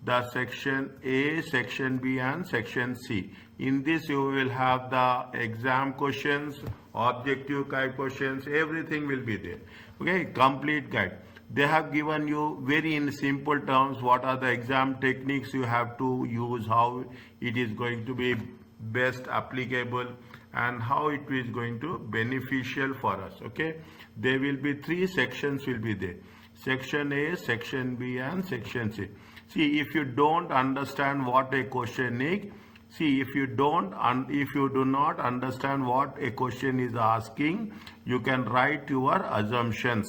the section A, section B and section C. In this you will have the exam questions, objective type questions, everything will be there. Okay, complete guide. They have given you very in simple terms what are the exam techniques you have to use, how it is going to be best applicable and how it is going to beneficial for us. Okay, there will be 3 sections will be there. Section A, section B and section C. See, if you don't understand what a question is, if you do not understand what a question is asking, you can write your assumptions.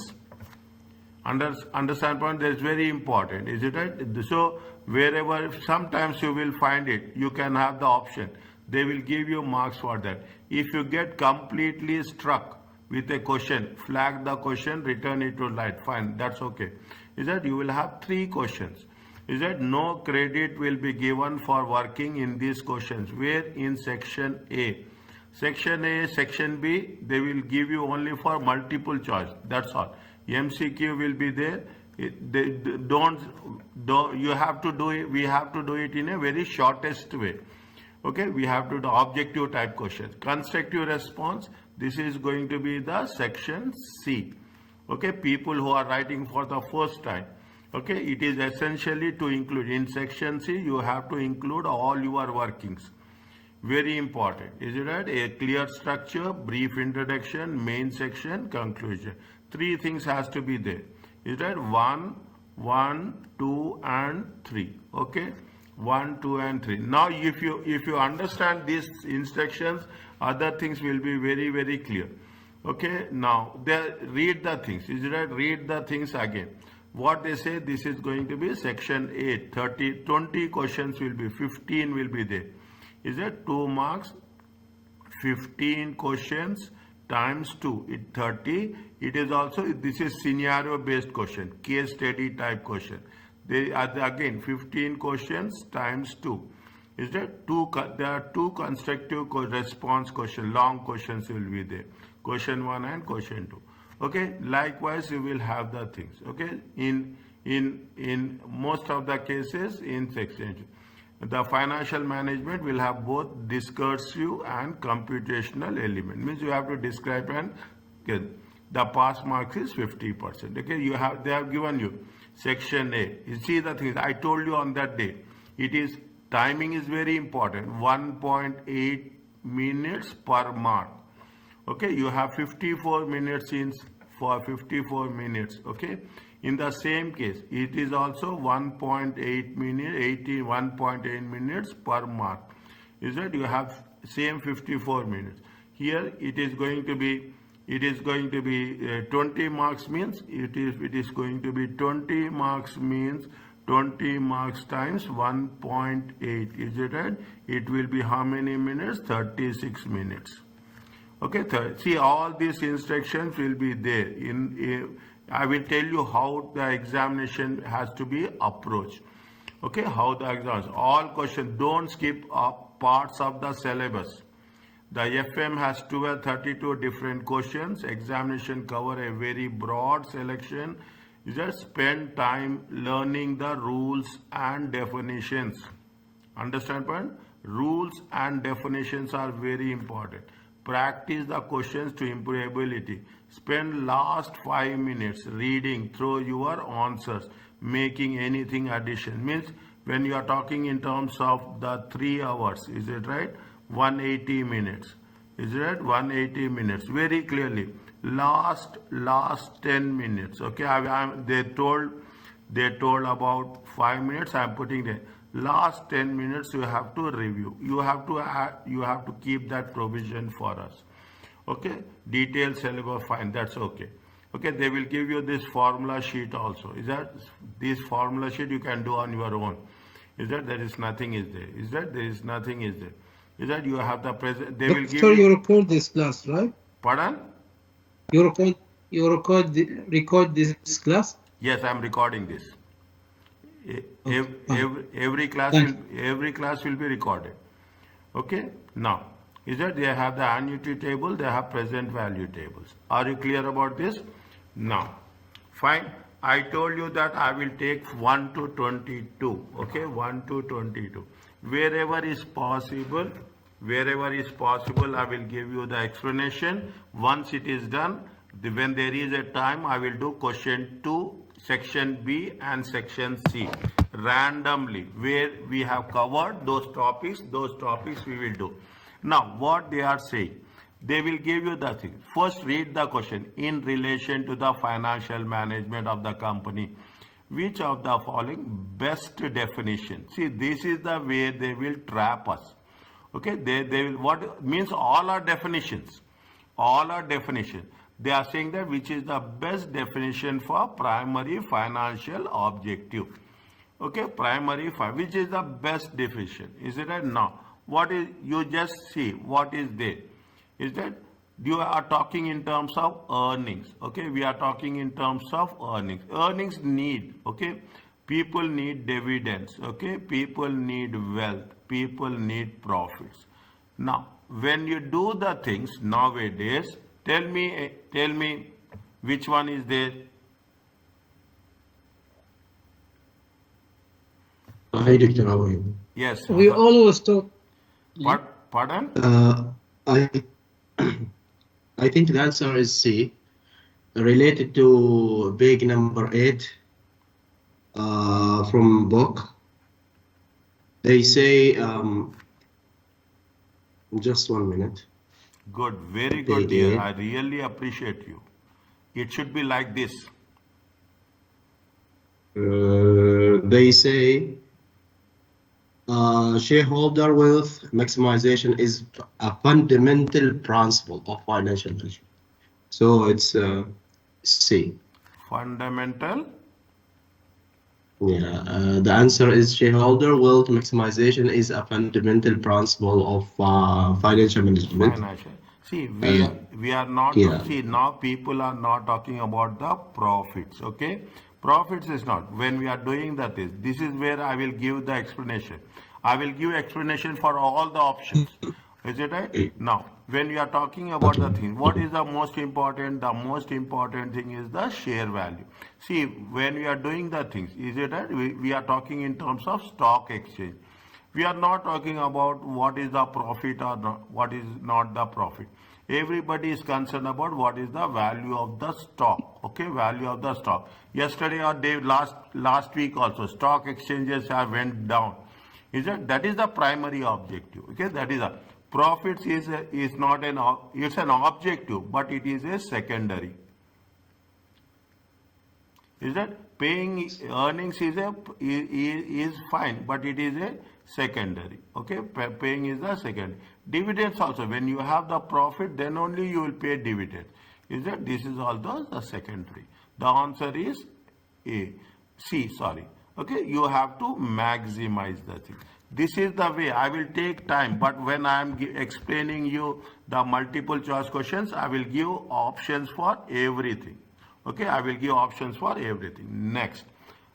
Understand point? That is very important, is it right? So wherever, sometimes you will find it, you can have the option. They will give you marks for that. If you get completely struck with a question, flag the question, return it to light, fine, that's okay. Is that you will have 3 questions. Is that no credit will be given for working in these questions, where in section A. Section A, section B, they will give you only for multiple choice, that's all. MCQ will be there. You have to do it, we have to do it in a very shortest way. Okay, we have to do objective type questions. Constructive response, this is going to be the section C. Okay, people who are writing for the first time. Okay, it is essentially to include in section C, you have to include all your workings. Very important. Is it right? A clear structure, brief introduction, main section, conclusion. 3 things has to be there. Is that 1, 2 and 3. Okay, 1, 2 and 3. Now if you understand these instructions, other things will be very, very clear. Okay, now read the things. Is it right? Read the things again. What they say, this is going to be section 8, 20 questions will be, 15 will be there. Is it 2 marks, 15 questions times 2, it 30. It is also, this is scenario based question, case study type question. They are again 15 questions times 2. Is that there are 2 constructive response question, long questions will be there. Question 1 and question 2. Okay, likewise you will have the things. Okay, in most of the cases in section, the financial management will have both discursive and computational element. Means you have to describe and get the pass marks is 50%. Okay, they have given you section A. You see the things I told you on that day. It is timing is very important. 1.8 minutes per mark. Okay, you have 54 minutes for 54 minutes. Okay, in the same case, it is also 1.8 minutes, 1.8 minutes per mark. Is that you have same 54 minutes. Here it is going to be 20 marks means it is going to be 20 marks means 20 marks times 1.8. Is it right? It will be how many minutes? 36 minutes. Okay, see all these instructions will be there. I will tell you how the examination has to be approached. Okay, how the exams, all questions, don't skip parts of the syllabus. The FM has 32 different questions. Examination cover a very broad selection. You just spend time learning the rules and definitions. Understand point? Rules and definitions are very important. Practice the questions to improve ability. Spend last 5 minutes reading through your answers, making anything addition. Means when you are talking in terms of the 3 hours, is it right? 180 minutes. Is it right? 180 minutes. Very clearly. Last 10 minutes. Okay, they told about 5 minutes. I am putting there. Last 10 minutes you have to review. You have to keep that provision for us. Okay, detailed syllabus, fine, that's okay. Okay, they will give you this formula sheet also. Is that this formula sheet you can do on your own? Is that there is nothing is there? Is that there is nothing is there? Is that you have the present? They will give you. You record this class, right? Pardon? You record this class? Yes, I am recording this. Every class will be recorded. Okay, now is that they have the annuity table, they have present value tables. Are you clear about this? Now fine, I told you that I will take 1 to 22. Okay, 1 to 22. Wherever is possible, I will give you the explanation. Once it is done, when there is a time, I will do question 2, section B and section C randomly. Where we have covered those topics we will do. Now, what they are saying, they will give you the thing. First, read the question in relation to the financial management of the company. Which of the following best definition? See, this is the way they will trap us. Okay, they will, what means all are definitions. All are definitions. They are saying that which is the best definition for primary financial objective. Okay, primary which is the best definition? Is it right? No. What is, you just see what is there. Is that you are talking in terms of earnings. Okay, we are talking in terms of earnings. Earnings need, okay, people need dividends. Okay, people need wealth, people need profits. Now, when you do the things nowadays, tell me which one is there. Hi, Dr. How are you? Yes. We always talk. Pardon? I I think the answer is C. Related to big number 8 from book. They say just 1 minute. Good, very They good, dear. did. I really appreciate you. It should be like this. They say shareholder wealth maximization is a fundamental principle of financial management. So it's C. Fundamental. Yeah, the answer is shareholder wealth maximization is a fundamental principle of financial management. Financial. See, Uh, we are not, yeah. see, now people are not talking about the profits, okay? Profits is not. When we are doing that, this is where I will give the explanation. I will give explanation for all the options. Is it right? Now, when we are talking about the thing, what is the most important? The most important thing is the share value. See, when we are doing the things, is it right? We are talking in terms of stock exchange. We are not talking about what is the profit or not, what is not the profit. Everybody is concerned about what is the value of the stock. Okay, value of the stock. Yesterday or day last week also, stock exchanges have went down. Is it? That is the primary objective. Okay, that is a profits is not an, it's an objective, but it is a secondary. Is that paying earnings is fine, but it is a secondary. Okay, paying is the second. Dividends also, when you have the profit, then only you will pay dividends. Is that this is also the secondary? The answer is A. C, sorry. Okay, you have to maximize the thing. This is the way. I will take time, but when I am explaining you the multiple choice questions, I will give options for everything. Okay, I will give options for everything. Next.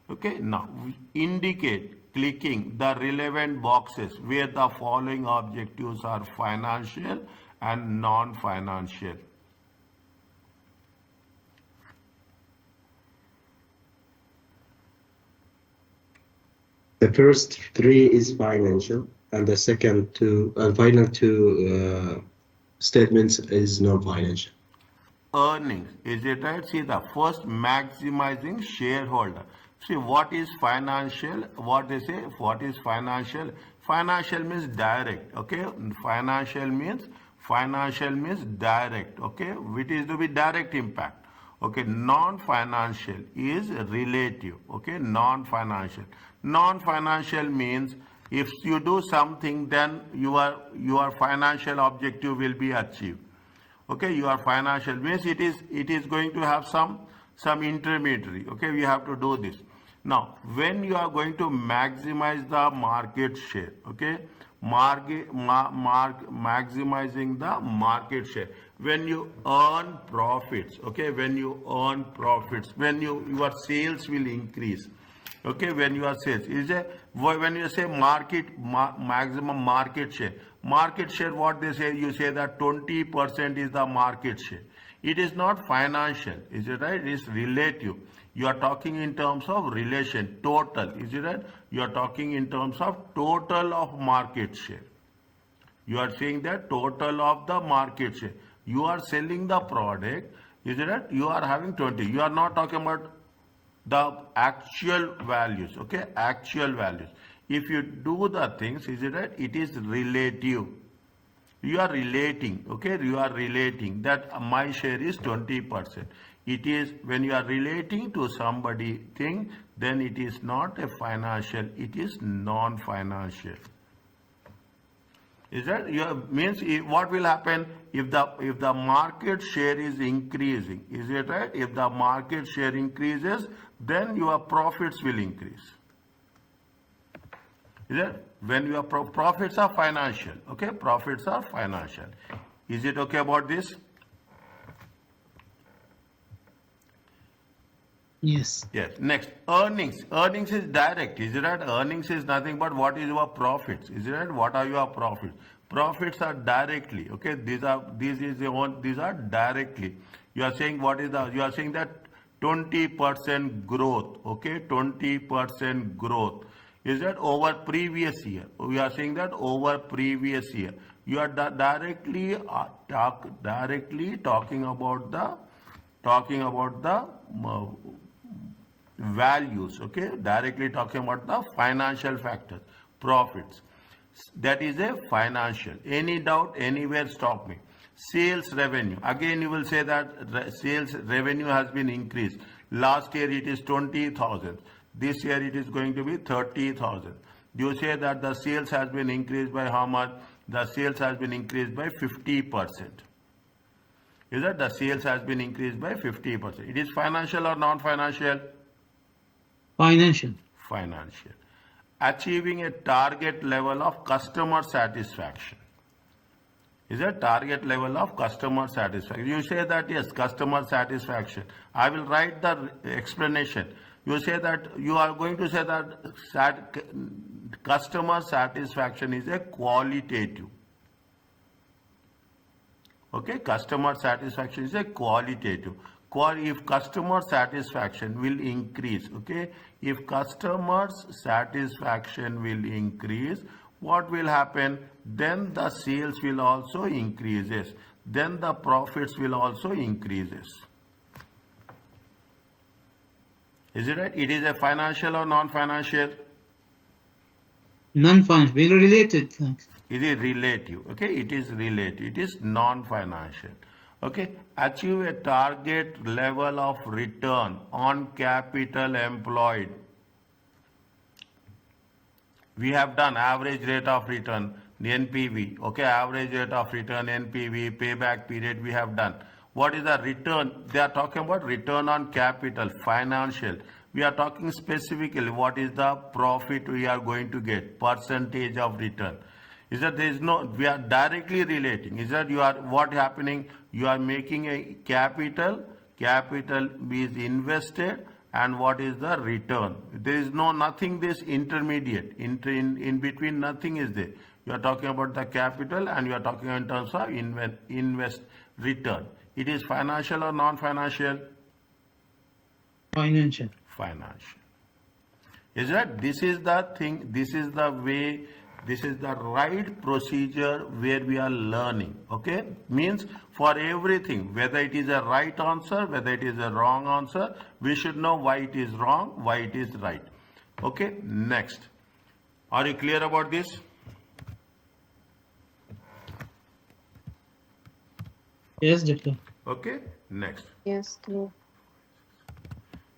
Okay, now indicate clicking the relevant boxes where the following objectives are financial and non-financial. The first 3 is financial, and the second 2 and final 2 statements is non-financial. Earnings, is it right? See, the first, maximizing shareholder. See, what is financial? What they say? What is financial? Financial means direct. Okay, financial means direct. Okay, which is to be direct impact. Okay, non-financial is relative. Okay, non-financial. Non-financial means if you do something, then your financial objective will be achieved. Okay, your financial means it is going to have some intermediary. Okay, we have to do this. Now, when you are going to maximize the market share, okay, maximizing the market share. When you earn profits, okay, when you earn profits, when your sales will increase. Okay, when you are sales is a, when you say maximum market share, what they say, you say that 20% is the market share. It is not financial, is it right? It is relative. You are talking in terms of relation, total. Is it right? You are talking in terms of total of market share. You are saying that total of the market share. You are selling the product. Is it right? You are having 20. You are not talking about the actual values. Okay, actual values. If you do the things, is it right? It is relative. You are relating, okay? You are relating that my share is 20%. It is when you are relating to somebody thing, then it is not a financial, it is non-financial. Is that means what will happen if the market share is increasing? Is it right? If the market share increases, then your profits will increase. Is it? When your profits are financial, okay? Profits are financial. Is it okay about this? Yes. Yes. Next, earnings. Earnings is direct. Is it right? Earnings is nothing but what is your profits. Is it right? What are your profits? Profits are directly. Okay. These are directly. You are saying what is the? You are saying that 20% growth. Okay. 20% growth. Is that over previous year? We are saying that over previous year. You are directly talking about the values, okay? Directly talking about the financial factors, profits. That is a financial. Any doubt, anywhere, stop me. Sales revenue. Again, you will say that sales revenue has been increased. Last year it is 20,000. This year it is going to be 30,000. You say that the sales has been increased by how much? The sales has been increased by 50%. Is that the sales has been increased by 50%? It is financial or non-financial? Financial. Financial. Achieving a target level of customer satisfaction. Is a target level of customer satisfaction. You say that yes, customer satisfaction. I will write the explanation. You say that you are going to say that customer satisfaction is a qualitative. Okay, customer satisfaction is a qualitative. If customer satisfaction will increase, okay, if customers satisfaction will increase, what will happen? Then the sales will also increases. Then the profits will also increases. Is it right? It is a financial or non-financial? Non-financial. Very related. Thanks. It is relative. Okay, it is relative. It is non-financial. Okay, achieve a target level of return on capital employed. We have done average rate of return, the NPV. Okay, average rate of return, NPV, payback period, we have done. What is the return? They are talking about return on capital, financial. We are talking specifically what is the profit we are going to get, percentage of return. Is that there is no, we are directly relating. Is that you are, what happening? You are making a capital is invested, and what is the return? There is no nothing this intermediate, in between nothing is there. You are talking about the capital and you are talking in terms of invest return. It is financial or non-financial? Financial. Financial. Is that this is the thing, this is the way, this is the right procedure where we are learning. Okay, means for everything, whether it is a right answer, whether it is a wrong answer, we should know why it is wrong, why it is right. Okay, next. Are you clear about this? Yes, doctor. Okay, next. Yes, clear.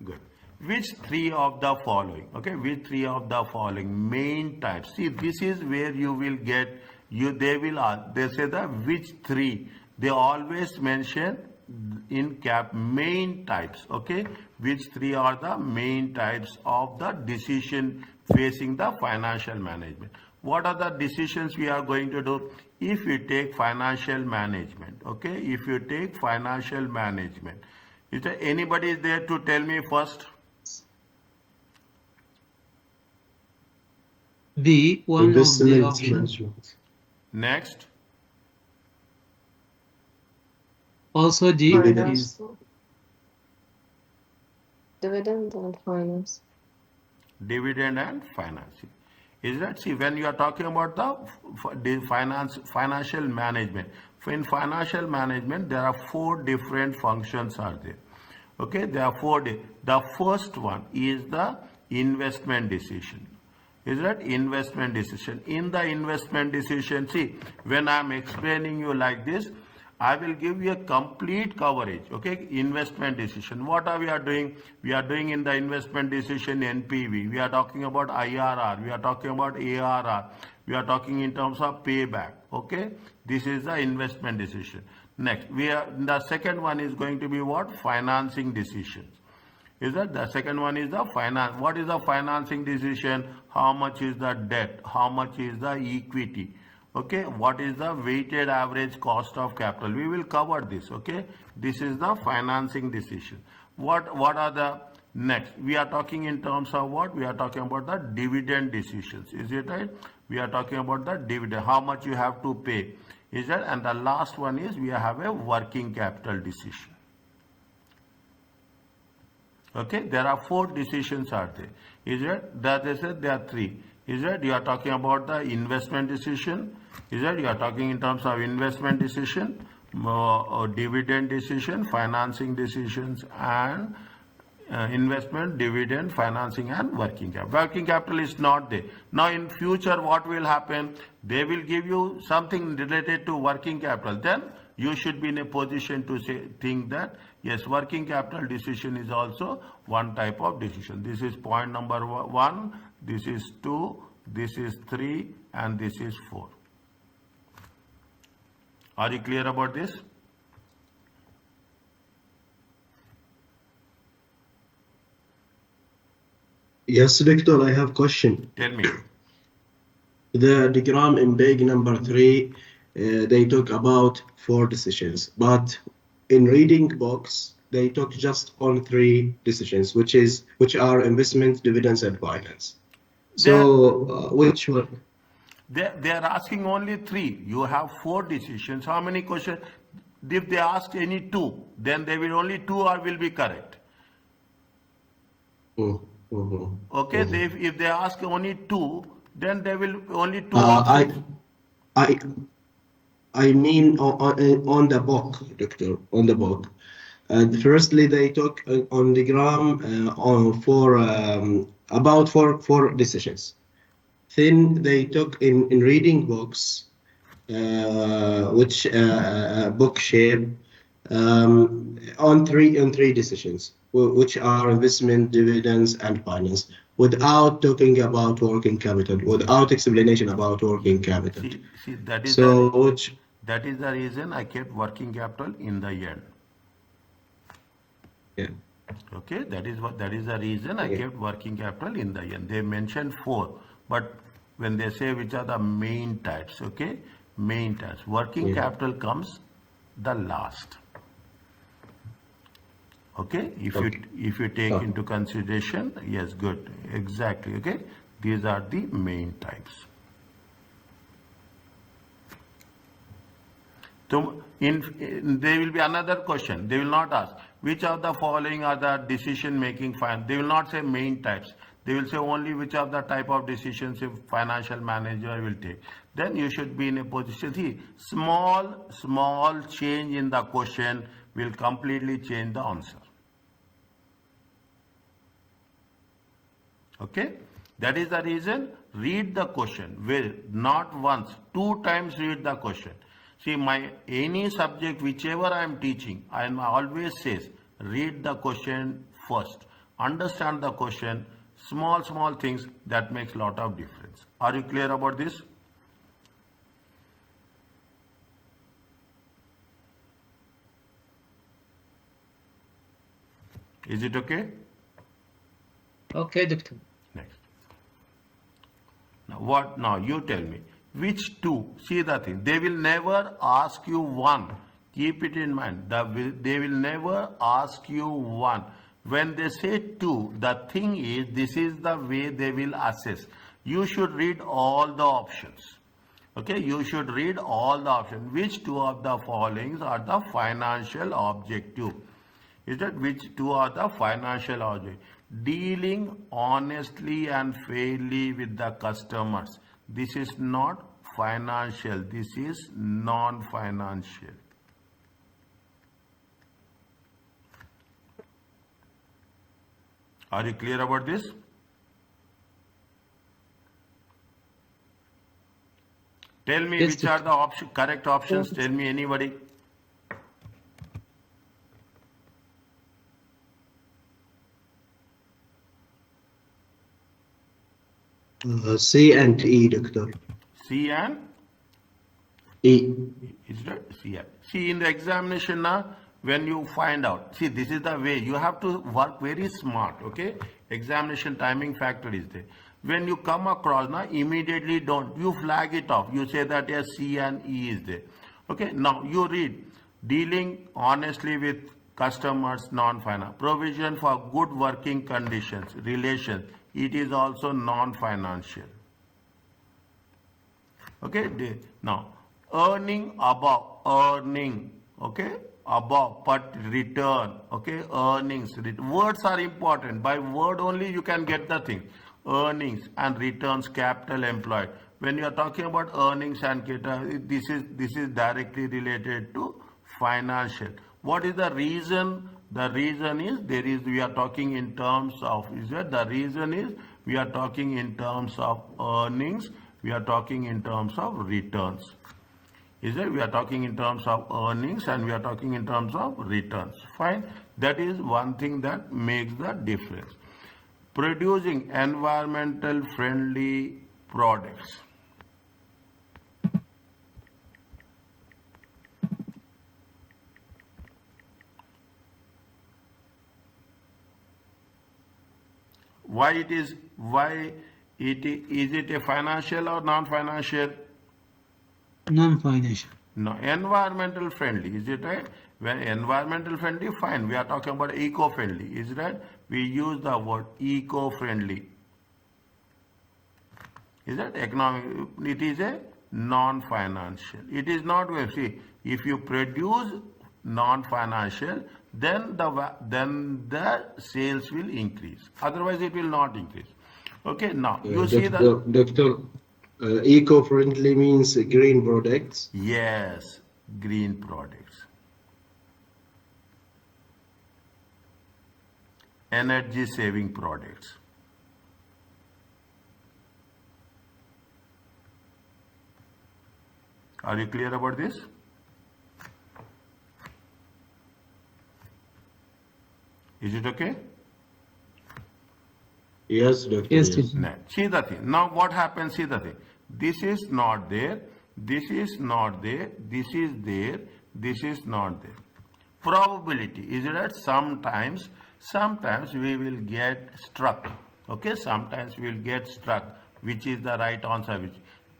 Good. Which three of the following? Okay, which three of the following main types? See, this is where you will get they will ask. They say that which three? They always mention in cap main types. Okay, which three are the main types of the decision facing the financial management? What are the decisions we are going to do if we take financial management? Okay, if you take financial management, is there anybody there to tell me first? B, one of the Investment options. management. Next. Also D. Dividends. dividend and finance. Dividend and financing. Is that, see, when you are talking about the financial management, in financial management, there are 4 different functions are there. Okay, there are 4. The first one is the investment decision. Is that investment decision? In the investment decision, see, when I am explaining you like this, I will give you a complete coverage. Okay, investment decision. What are we are doing? We are doing in the investment decision NPV. We are talking about IRR. We are talking about ARR. We are talking in terms of payback. Okay, this is the investment decision. Next, the second one is going to be what? Financing decisions. Is that the second one is the finance? What is the financing decision? How much is the debt? How much is the equity? Okay, what is the weighted average cost of capital? We will cover this. Okay, this is the financing decision. What are the next? We are talking in terms of what? We are talking about the dividend decisions. Is it right? We are talking about the dividend. How much you have to pay? Is that? And the last one is we have a working capital decision. Okay, there are 4 decisions are there. Is it? That is it. There are 3. Is it? You are talking about the investment decision. Is it? You are talking in terms of investment decision, dividend decision, financing decisions, and investment, dividend, financing, and working capital. Working capital is not there. Now in future, what will happen? They will give you something related to working capital. Then you should be in a position to think that yes, working capital decision is also one type of decision. This is point number 1, this is 2, this is 3, and this is 4. Are you clear about this? Yes, Doctor, I have question. Tell me. The diagram in page number 3, they talk about 4 decisions, but in reading box, they talk just on 3 decisions, which are investment, dividends, and finance. So which one? They are asking only 3. You have 4 decisions. How many questions? If they ask any 2, then they will only 2 or will be correct. Okay, if they ask only 2, then they will only 2 or 3. I mean on the book, Doctor, on the book. Firstly, they talk on the gram about four decisions. Then they took in reading books, which book shape on three decisions, which are investment, dividends, and finance, without talking about working capital, without explanation about working capital. See, that is that is the reason I kept working capital in the end. Yeah. Okay, that is the reason I kept working capital in the end. They mentioned 4, but when they say which are the main types, okay, main types, working capital comes the last. Okay, if you take into consideration, yes, good, exactly. Okay, these are the main types. So there will be another question. They will not ask which of the following are the decision making fine. They will not say main types. They will say only which of the type of decisions a financial manager will take. Then you should be in a position. See, small change in the question will completely change the answer. Okay, that is the reason. Read the question. Will not once, 2 times read the question. See, any subject, whichever I am teaching, I always says, read the question first. Understand the question. Small things that makes lot of difference. Are you clear about this? Is it okay? Okay, Doctor. Next. Now what? Now you tell me. Which 2? See the thing. They will never ask you 1. Keep it in mind. They will never ask you 1. When they say 2, the thing is, this is the way they will assess. You should read all the options. Okay, you should read all the options. Which 2 of the followings are the financial objective? Is that which two are the financial objects? Dealing honestly and fairly with the customers. This is not financial. This is non-financial. Are you clear about this? Tell me Yes, which are the correct options. Tell me anybody. C and E, Doctor. C and E. is that C and see in the examination now when you find out. See, this is the way you have to work very smart. Okay, examination timing factor is there. When you come across now, immediately don't you flag it off. You say that yes, C and E is there. Okay, now you read dealing honestly with customers, non-financial provision for good working conditions, relations. It is also non-financial. Okay, now earning above, earning, okay, above, but return, okay, earnings, words are important. By word only you can get the thing. Earnings and returns, capital employed. When you are talking about earnings and capital, this is directly related to financial. What is the reason? The reason is we are talking in terms of, is that the reason is we are talking in terms of earnings, we are talking in terms of returns. Is that we are talking in terms of earnings and we are talking in terms of returns. Fine. That is one thing that makes the difference. Producing environmental friendly products. Why is it a financial or non-financial? Non-financial. No, environmental friendly, is it right? When environmental friendly, fine. We are talking about eco-friendly, is right? We use the word eco-friendly. Is that economic? It is a non-financial. It is not, see, if you produce non-financial, then the sales will increase. Otherwise, it will not increase. Okay, now you see that. Doctor, eco-friendly means green products. Yes, green products. Energy saving products. Are you clear about this? Is it okay? Yes, Doctor. Yes, Yes. teacher. Now, see the thing. Now what happens? See the thing. This is not there. This is not there. This is there. This is not there. Probability is that sometimes we will get struck. Okay, sometimes we will get struck. Which is the right answer? Which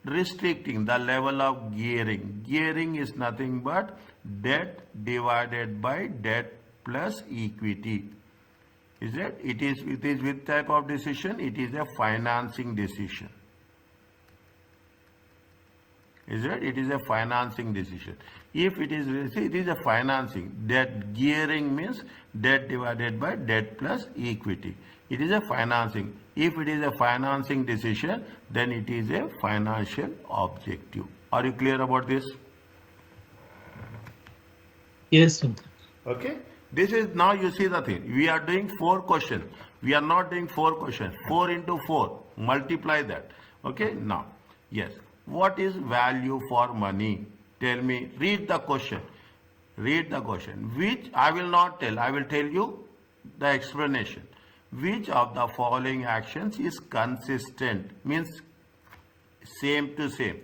restricting the level of gearing. Gearing is nothing but debt divided by debt plus equity. Is it? It is which type of decision? It is a financing decision. Is it? It is a financing decision. If it is, see, it is a financing. Debt gearing means debt divided by debt plus equity. It is a financing. If it is a financing decision, then it is a financial objective. Are you clear about this? Yes, doctor. Okay. This is now you see the thing. We are doing 4 questions. We are not doing 4 questions. 4 into 4. Multiply that. Okay. Now, yes. What is value for money? Tell me. Read the question. Read the question. Which I will not tell. I will tell you the explanation. Which of the following actions is consistent? Means same to same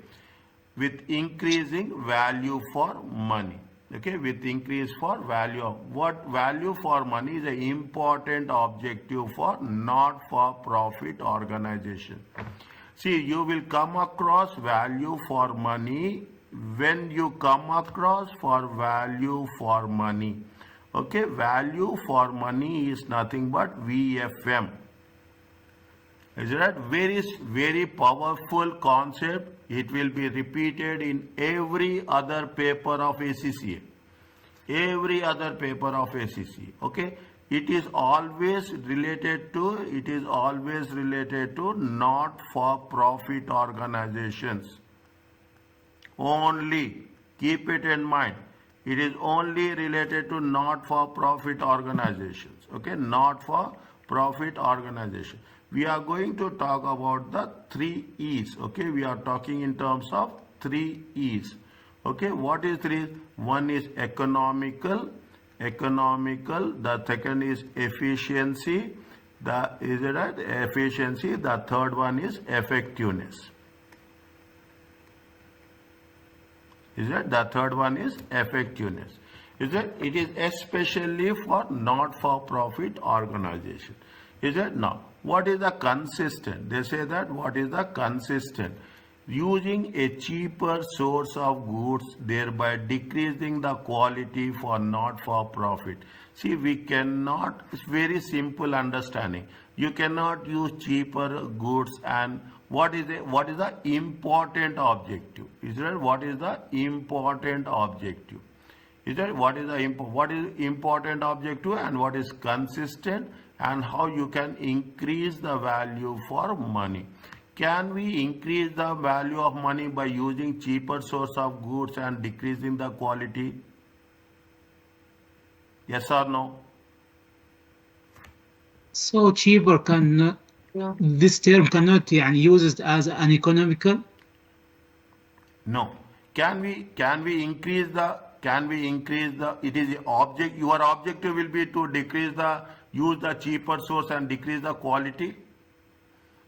with increasing value for money. Okay, with increase for value of what value for money is an important objective for not for profit organization. See, you will come across value for money when you come across for value for money. Okay, value for money is nothing but VFM. Is that very powerful concept? It will be repeated in every other paper of ACCA. every other paper of ACC. Okay, it is always related to not for profit organizations only. Keep it in mind. It is only related to not for profit organizations. Okay, not for profit organization. We are going to talk about the 3 E's. Okay, we are talking in terms of 3 E's. Okay, what is 3? One is economical. The second is efficiency. Is it right? Efficiency. The third one is effectiveness. Is it? The third one is effectiveness. Is it? It is especially for not-for-profit organization. Is it? Now, what is the consistent? They say that what is the consistent? Using a cheaper source of goods, thereby decreasing the quality for not-for-profit. See, we cannot, it's very simple understanding. You cannot use cheaper goods. And what is the important objective? Is that what is the important objective? Is that what is important objective and what is consistent and how you can increase the value for money? Can we increase the value of money by using cheaper source of goods and decreasing the quality? Yes or no? So cheaper cannot, this term cannot يعني used as an economical? No. Can we increase the, it is the object, your objective will be to use the cheaper source and decrease the quality?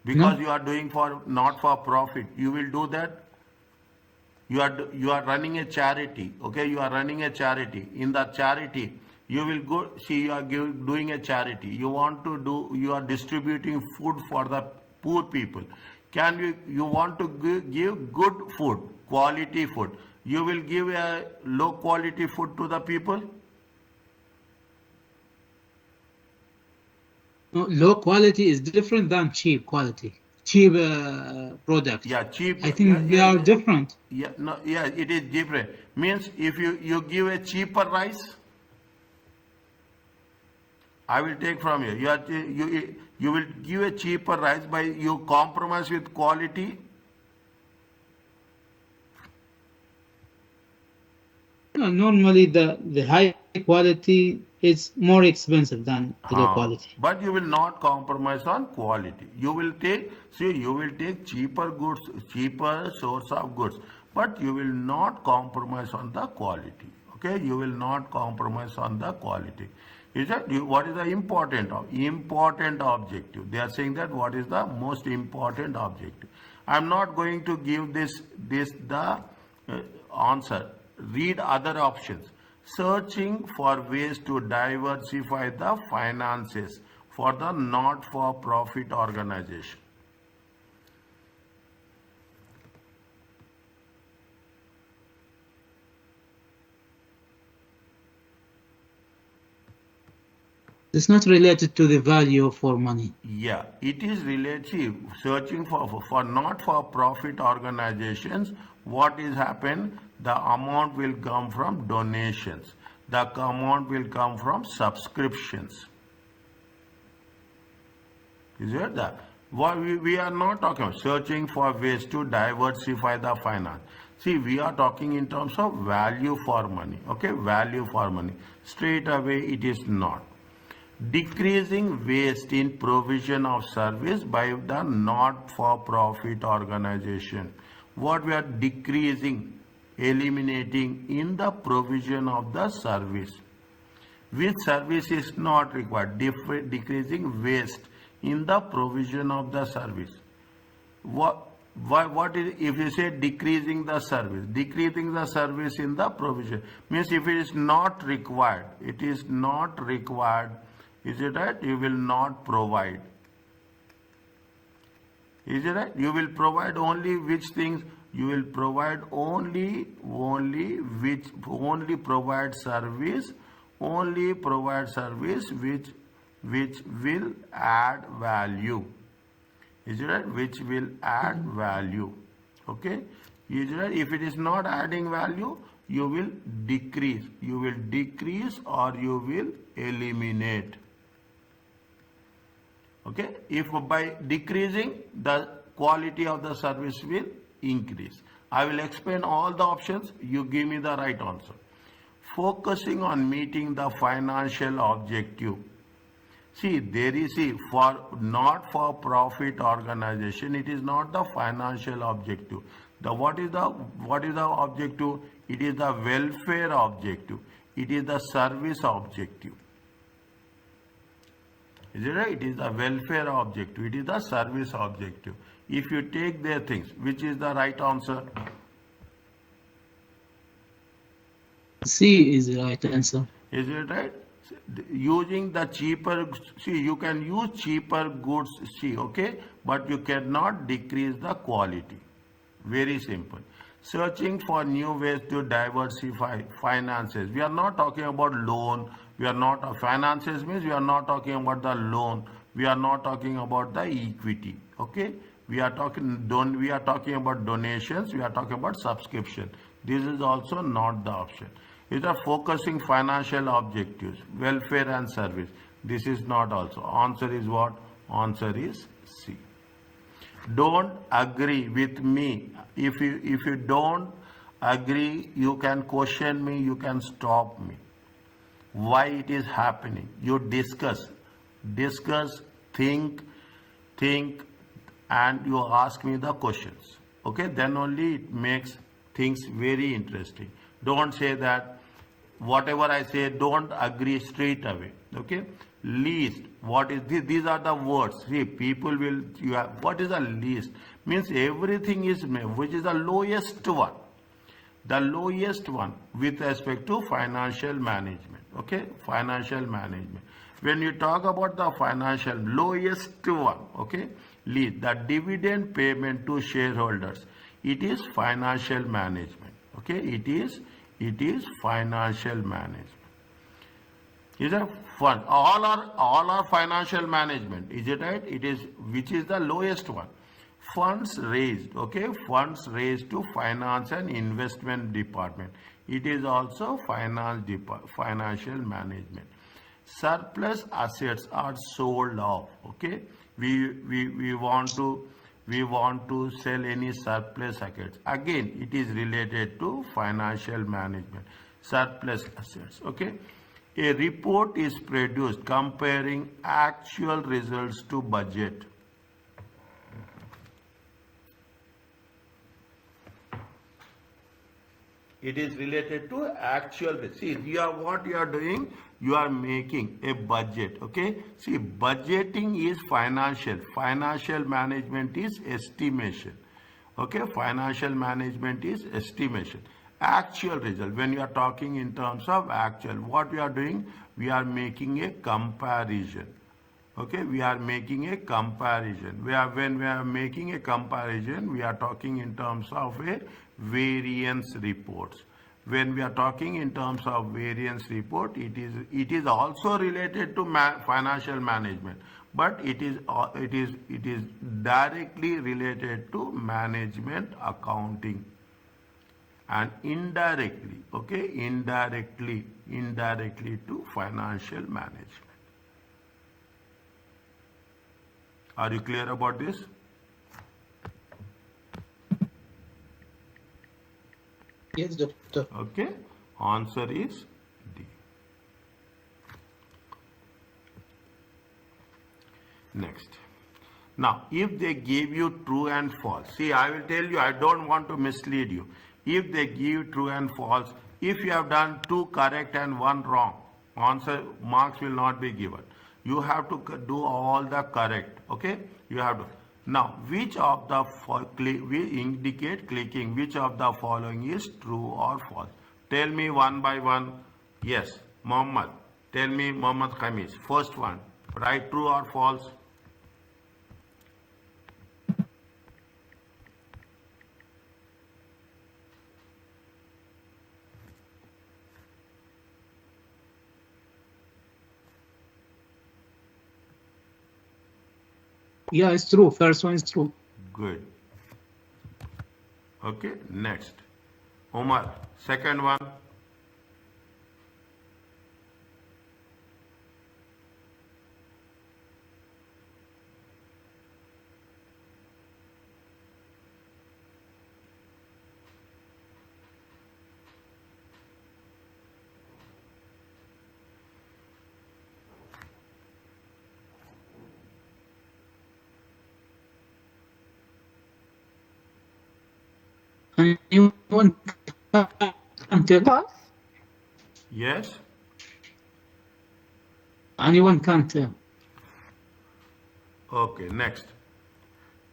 Because you are doing for not for profit. You will do that? You are running a charity. Okay, you are running a charity. In the charity, you will go, see, you are doing a charity. You are distributing food for the poor people. You want to give good food, quality food. You will give a low quality food to the people? No, low quality is different than cheap quality. Cheap product. Yeah, cheap. I think they are different. Yeah, no, yeah, it is different. Means if you give a cheaper rice, I will take from you. You will give a cheaper rice by you compromise with quality. Normally the high quality is more expensive than the low quality. But you will not compromise on quality. You will take cheaper goods, cheaper source of goods, but you will not compromise on the quality. Okay, you will not compromise on the quality. Is that what is the important objective? They are saying that what is the most important objective. I am not going to give the answer. Read other options. Searching for ways to diversify the finances for the not-for-profit organization. It's not related to the value for money. Yeah, it is related. Searching for not-for-profit organizations, what is happened? The amount will come from donations. The amount will come from subscriptions. Is it that? We are not talking about searching for ways to diversify the finance. See, we are talking in terms of value for money. Okay, value for money. Straight away, it is not. Decreasing waste in provision of service by the not-for-profit organization. What we are decreasing, eliminating in the provision of the service. Which service is not required? Decreasing waste in the provision of the service. What is, if you say decreasing the service? Decreasing the service in the provision means if it is not required, is it right? You will not provide. Is it right? You will provide only which things? You will provide only provide service which will add value. Is it right? Which will add value. Okay. Is it right? If it is not adding value, you will decrease. You will decrease or you will eliminate. Okay, if by decreasing, the quality of the service will increase. I will explain all the options, you give me the right answer. Focusing on meeting the financial objective. See, there is for not for profit organization, it is not the financial objective. The what is the objective? It is the welfare objective. It is the service objective. Is it right? It is the welfare objective. It is the service objective. If you take their things, which is the right answer? C is the right answer. Is it right? Using the cheaper, see, you can use cheaper goods, see, okay, but you cannot decrease the quality. Very simple. Searching for new ways to diversify finances. We are not talking about loan. We are not, finances means we are not talking about the loan. We are not talking about the equity. Okay. We are talking about donations. We are talking about subscription. This is also not the option. These are focusing financial objectives, welfare and service. This is not also. Answer is what? Answer is C. Don't agree with me. If you don't agree, you can question me, you can stop me. Why it is happening? You discuss, think, and you ask me the questions. Okay, then only it makes things very interesting. Don't say that whatever I say, don't agree straight away. Okay, least, what is this? These are the words. See, people will, you have, what is the least? Means everything is, which is the lowest one. The lowest one with respect to financial management. Okay, financial management. When you talk about the financial lowest one, okay, least, the dividend payment to shareholders, it is financial management. Okay, it is financial management. Is it fun? All are financial management. Is it right? It is, which is the lowest one. Funds raised, okay, funds raised to finance and investment department. It is also financial management. Surplus assets are sold off, okay. We want to sell any surplus assets. Again, it is related to financial management. Surplus assets, okay. A report is produced comparing actual results to budget. It is related to actual. See, what you are doing, you are making a budget. Okay. See, budgeting is financial. Financial management is estimation. Okay. Financial management is estimation. Actual result. When you are talking in terms of actual, what we are doing, we are making a comparison. Okay, we are making a comparison. When we are making a comparison, we are talking in terms of a variance reports. When we are talking in terms of variance report, it is also related to financial management, but it is directly related to management accounting, and indirectly, okay, indirectly to financial management. Are you clear about this? Yes, doctor. Okay. Answer is D. Next. Now, if they give you true and false, see, I will tell you, I don't want to mislead you. If they give true and false, if you have done 2 correct and 1 wrong, answer marks will not be given. You have to do all the correct. Okay, you have to. Now, which of the we indicate clicking which of the following is true or false? Tell me one by one. Yes, Muhammad. Tell me, Muhammad Khamis. First one, right? True or false? Yeah, it's true. First one is true. Good. Okay, next. Umar, second one. Anyone can tell? Pause. Yes. Anyone can tell. Okay, next.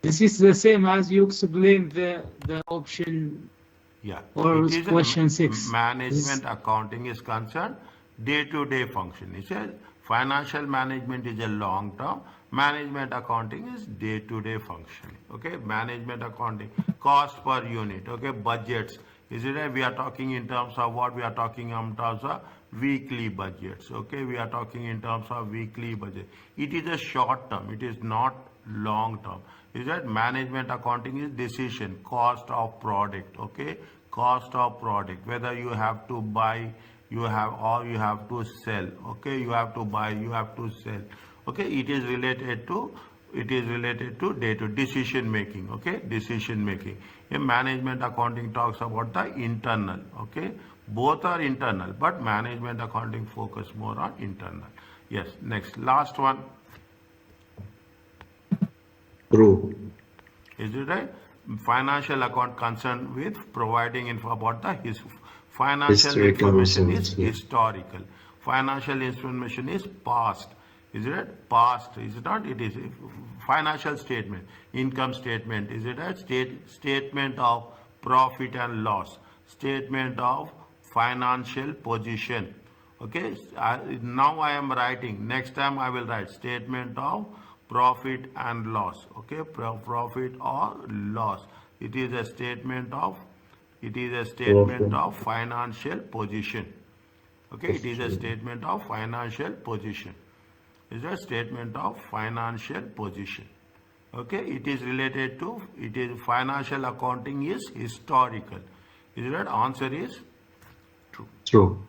This is the same as you explained the option Yeah, or it is a question 6. management accounting is concerned day-to-day function. It says financial management is a long term, management accounting is day-to-day function. Okay, management accounting, cost per unit, okay, budgets. Is it we are talking in terms of what we are talking in terms of weekly budgets. Okay, we are talking in terms of weekly budget. It is a short term, it is not long term. Is that management accounting is decision, cost of product, okay, cost of product, whether you have to buy, you have, or you have to sell, okay, you have to buy, you have to sell, okay, it is related to day to decision making, okay, decision making. A management accounting talks about the internal, okay, both are internal, but management accounting focus more on internal. Yes, next, last one. True. Is it right? Financial account concerned with providing info about the his financial Historical information is results, yeah. historical. Financial information is past. Is it past? Is it not? It is financial statement, income statement. Is it a statement of profit and loss? Statement of financial position. Okay. Now I am writing. Next time I will write statement of profit and loss. Okay, profit or loss. It is a statement of financial position. Okay, it is a statement of financial position. It is a statement of financial position. Okay, it is related to, it is financial accounting is historical. Is that answer is true? True.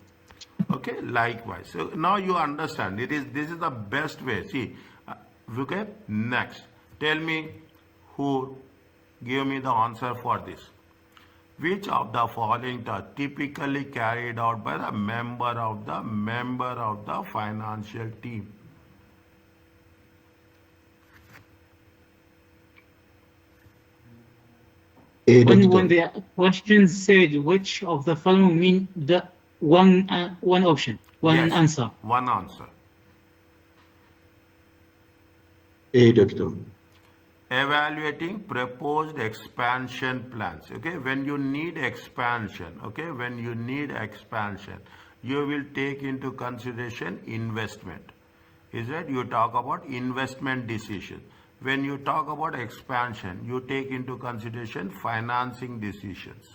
Okay, likewise. So now you understand. This is the best way. See, okay. Next, tell me who give me the answer for this. Which of the following are typically carried out by the member of the financial team? A When doctor. the question said which of the following mean the one option, one Yes, answer. one answer. A doctor. Evaluating proposed expansion plans. Okay, when you need expansion, okay, when you need expansion, you will take into consideration investment. Is that you talk about investment decision. When you talk about expansion, you take into consideration financing decisions.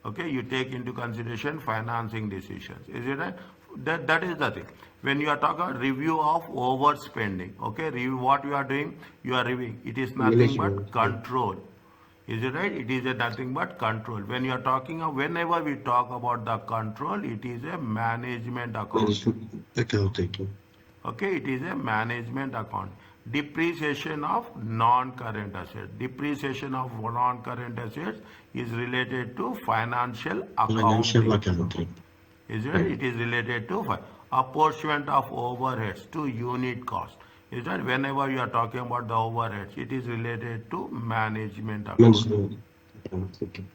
Okay, you take into consideration financing decisions. Is it right? That is the thing. When you are talking review of overspending, okay, review what you are doing, you are reviewing. It is nothing but Management. control. Is it right? It is a nothing but control. When you are talking of, whenever we talk about the control, it is a management account. Management accounting. Okay, it is a management account. Depreciation of non-current assets. Depreciation of non-current assets is related to financial Financial accounting. accounting. Is it? Right. It is related to apportionment of overheads to unit cost. Is that whenever you are talking about the overheads, it is related to management account. Management accounting.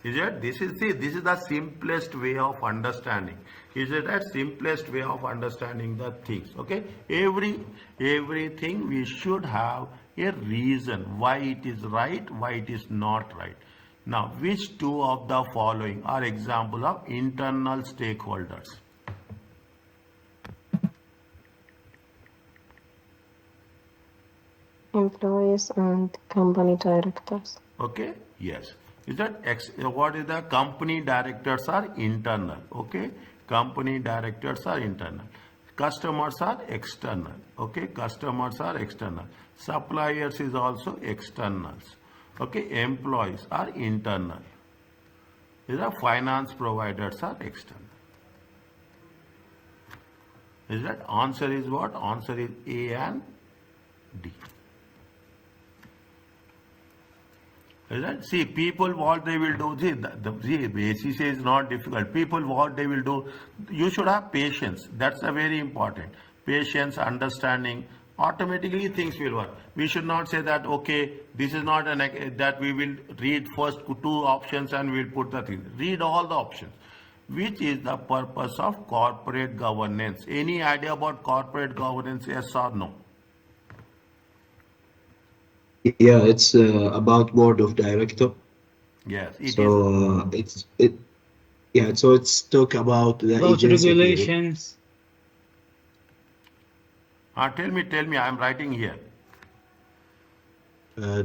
Is it? This is the simplest way of understanding. Is it that simplest way of understanding the things? Okay. Everything we should have a reason why it is right, why it is not right. Now, which two of the following are example of internal stakeholders? Employees and company directors. Okay, yes. Is that what is the company directors are internal? Okay, company directors are internal. Customers are external. Okay, customers are external. Suppliers is also externals. Okay, employees are internal. Is that finance providers are external. Is that answer is what? Answer is A and D. Is that? See, people what they will do. See, the ACCA is not difficult. People what they will do. You should have patience. That's a very important. Patience, understanding. Automatically things will work. We should not say that okay, this is not that we will read first two options and we'll put the thing. Read all the options. Which is the purpose of corporate governance? Any idea about corporate governance? Yes or no? Yeah, it's about board of director. Yes, it is. So it yeah. So it's talk about the About agency theory. regulations. Tell me. I'm writing here.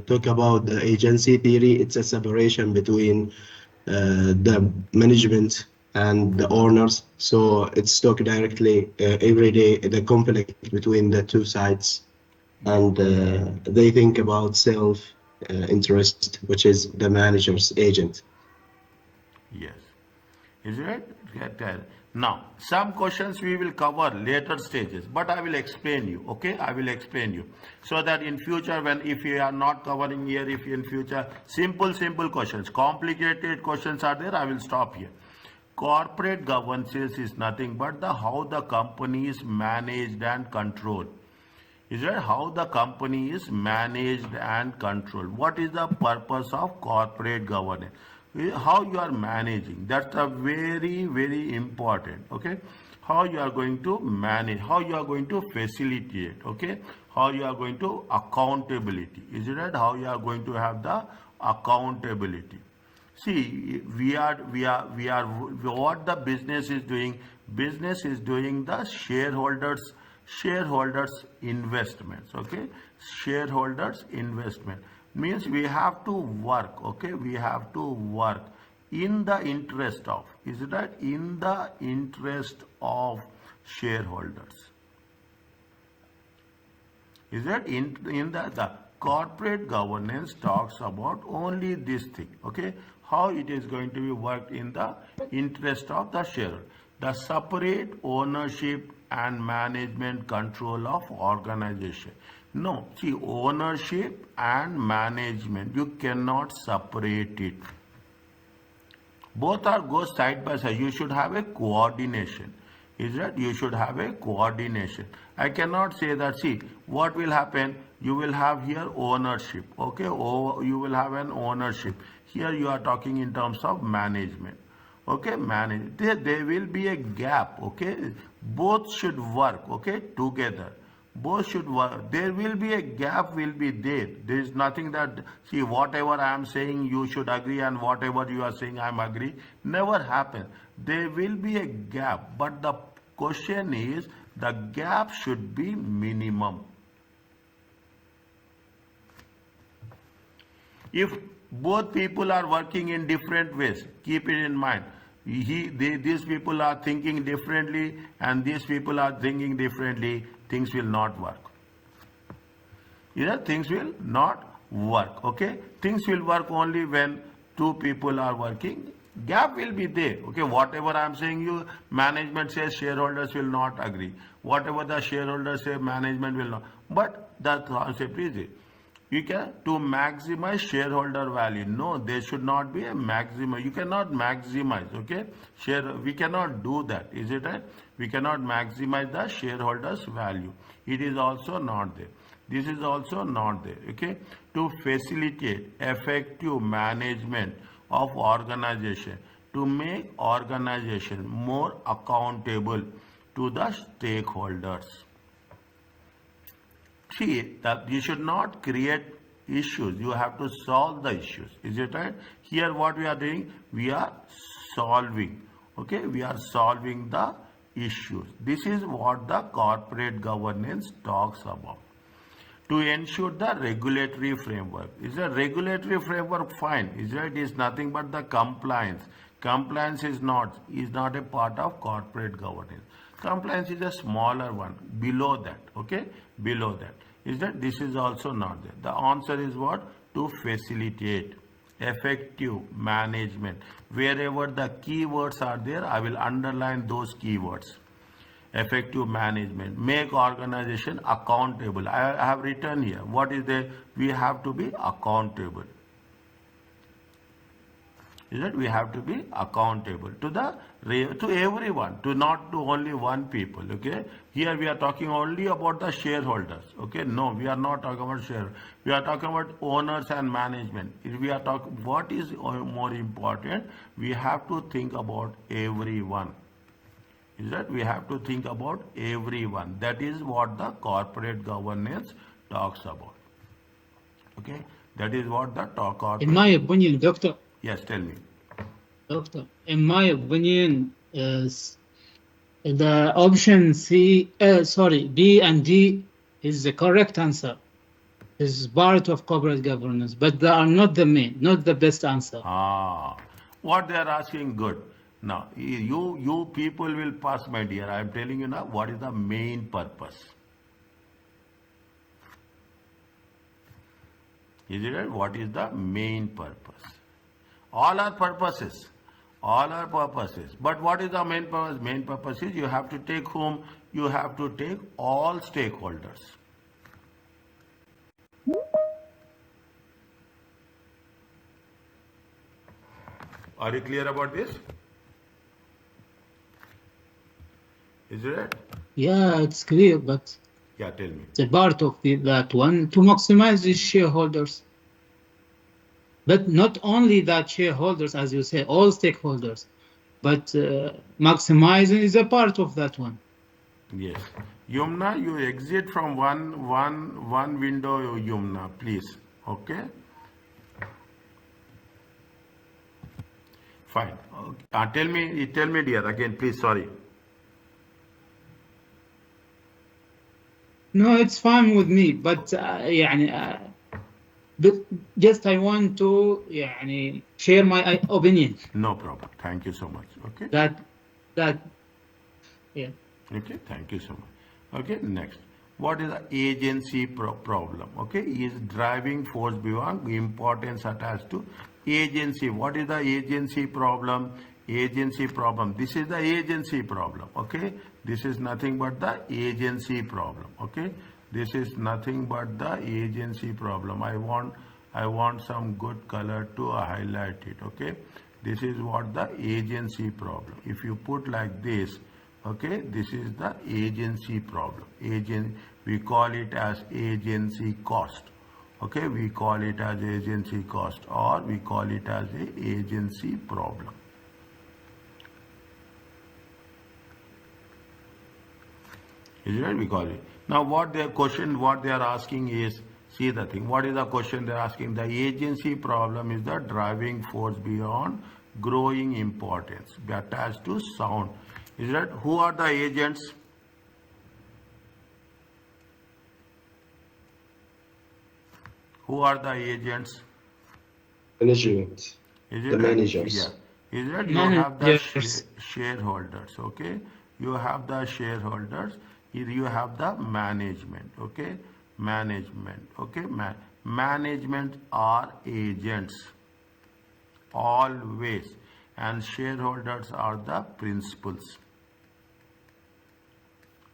Talk about the agency theory. It's a separation between the management and the owners. So it's talk directly every day the conflict between the two sides, and they think about self interest, which is the manager's agent. Yes. Is it? Now, some questions we will cover later stages, but I will explain you. Okay, I will explain you so that in future, when if you are not covering here, if in future simple questions, complicated questions are there, I will stop here. Corporate governance is nothing but the how the company is managed and controlled. Is that how the company is managed and controlled? What is the purpose of corporate governance? How you are managing? That's a very important. Okay, how you are going to manage? How you are going to facilitate? Okay, how you are going to accountability? Is it right? How you are going to have the accountability? See, what the business is doing. Business is doing the shareholders investments. Okay, shareholders investment means we have to work. Okay, we have to work in the interest of. Is it right? In the interest of shareholders. Is that in the corporate governance talks about only this thing. Okay, how it is going to be worked in the interest of the shareholder. The separate ownership and management control of organization. No, see, ownership and management, you cannot separate it. Both are go side by side. You should have a coordination. Is that you should have a coordination. I cannot say that. See, what will happen? You will have here ownership. Okay, oh, you will have an ownership. Here you are talking in terms of management. Okay, manage. There will be a gap. Okay, both should work. Okay, together. Both should work. There will be a gap. Will be there. There is nothing that see whatever I am saying you should agree and whatever you are saying I am agree. Never happen. There will be a gap. But the question is the gap should be minimum. If both people are working in different ways, keep it in mind. These people are thinking differently and these people are thinking differently, things will not work. Things will not work. Okay, things will work only when two people are working. Gap will be there. Okay, whatever I am saying, you management says shareholders will not agree. Whatever the shareholders say, management will not. But the concept is it. You can to maximize shareholder value. No, there should not be a maximum. You cannot maximize. Okay, we cannot do that. Is it right? We cannot maximize the shareholders value. It is also not there. This is also not there. Okay, to facilitate effective management of organization, to make organization more accountable to the stakeholders. See, that you should not create issues. You have to solve the issues. Is it right? Here what we are doing? We are solving. Okay, we are solving the issues. This is what the corporate governance talks about. To ensure the regulatory framework. Is a regulatory framework fine? Is right? Is nothing but the compliance. Compliance is not a part of corporate governance. Compliance is a smaller one below that. Okay, below that. Is that this is also not there? The answer is what? To facilitate effective management. Wherever the keywords are there, I will underline those keywords. Effective management, make organization accountable. I have written here, what is the, we have to be accountable. Is that we have to be accountable to to everyone, to not to only one people. Okay, here we are talking only about the shareholders. Okay, no, we are not talking about share, we are talking about owners and management. If we are talking, what is more important, we have to think about everyone. Is that we have to think about everyone. That is what the corporate governance talks about. Okay, that is what the corporate. In my opinion, Doctor, Yes, tell me. in my opinion, is the option C, B and D is the correct answer. This is part of corporate governance, but they are not the main, not the best answer. What they are asking, good. Now, you people will pass, my dear. I am telling you now, what is the main purpose? Is it right? What is the main purpose? All are purposes. All are purposes. But what is the main purpose? Main purpose is you have to take whom? You have to take all stakeholders. Are you clear about this? Is it right? Yeah, it's clear, but Yeah, tell me. the part of that one to maximize the shareholders. But not only that shareholders, as you say, all stakeholders, but maximizing is a part of that one. Yes. Yumna, you exit from one window, Yumna, please. Okay? Fine. Okay. Tell me, dear, again, please, sorry. No, it's fine with me, but but just I want to share my opinion. No problem. Thank you so much. Okay? That yeah. Okay, thank you so much. Okay, next. What is the agency problem? Okay, is driving force beyond importance attached to agency. What is the agency problem? Agency problem. This is the agency problem. Okay, this is nothing but the agency problem. Okay, this is nothing but the agency problem. I want some good color to highlight it. Okay, this is what the agency problem. If you put like this, okay, this is the agency problem. We call it as agency cost. Okay, we call it as agency cost, or we call it as a agency problem. Is it right? We call it. Now what they are asking is, see the thing, what is the question they are asking? The agency problem is the driving force beyond growing importance attached to sound. Is that who are the agents? Who are the agents? Management. Is it The right? managers. Yeah. Is that you have the Managers. shareholders? Okay. You have the shareholders. Here you have the management. Okay. Management. Okay. Management are agents. Always. And shareholders are the principals.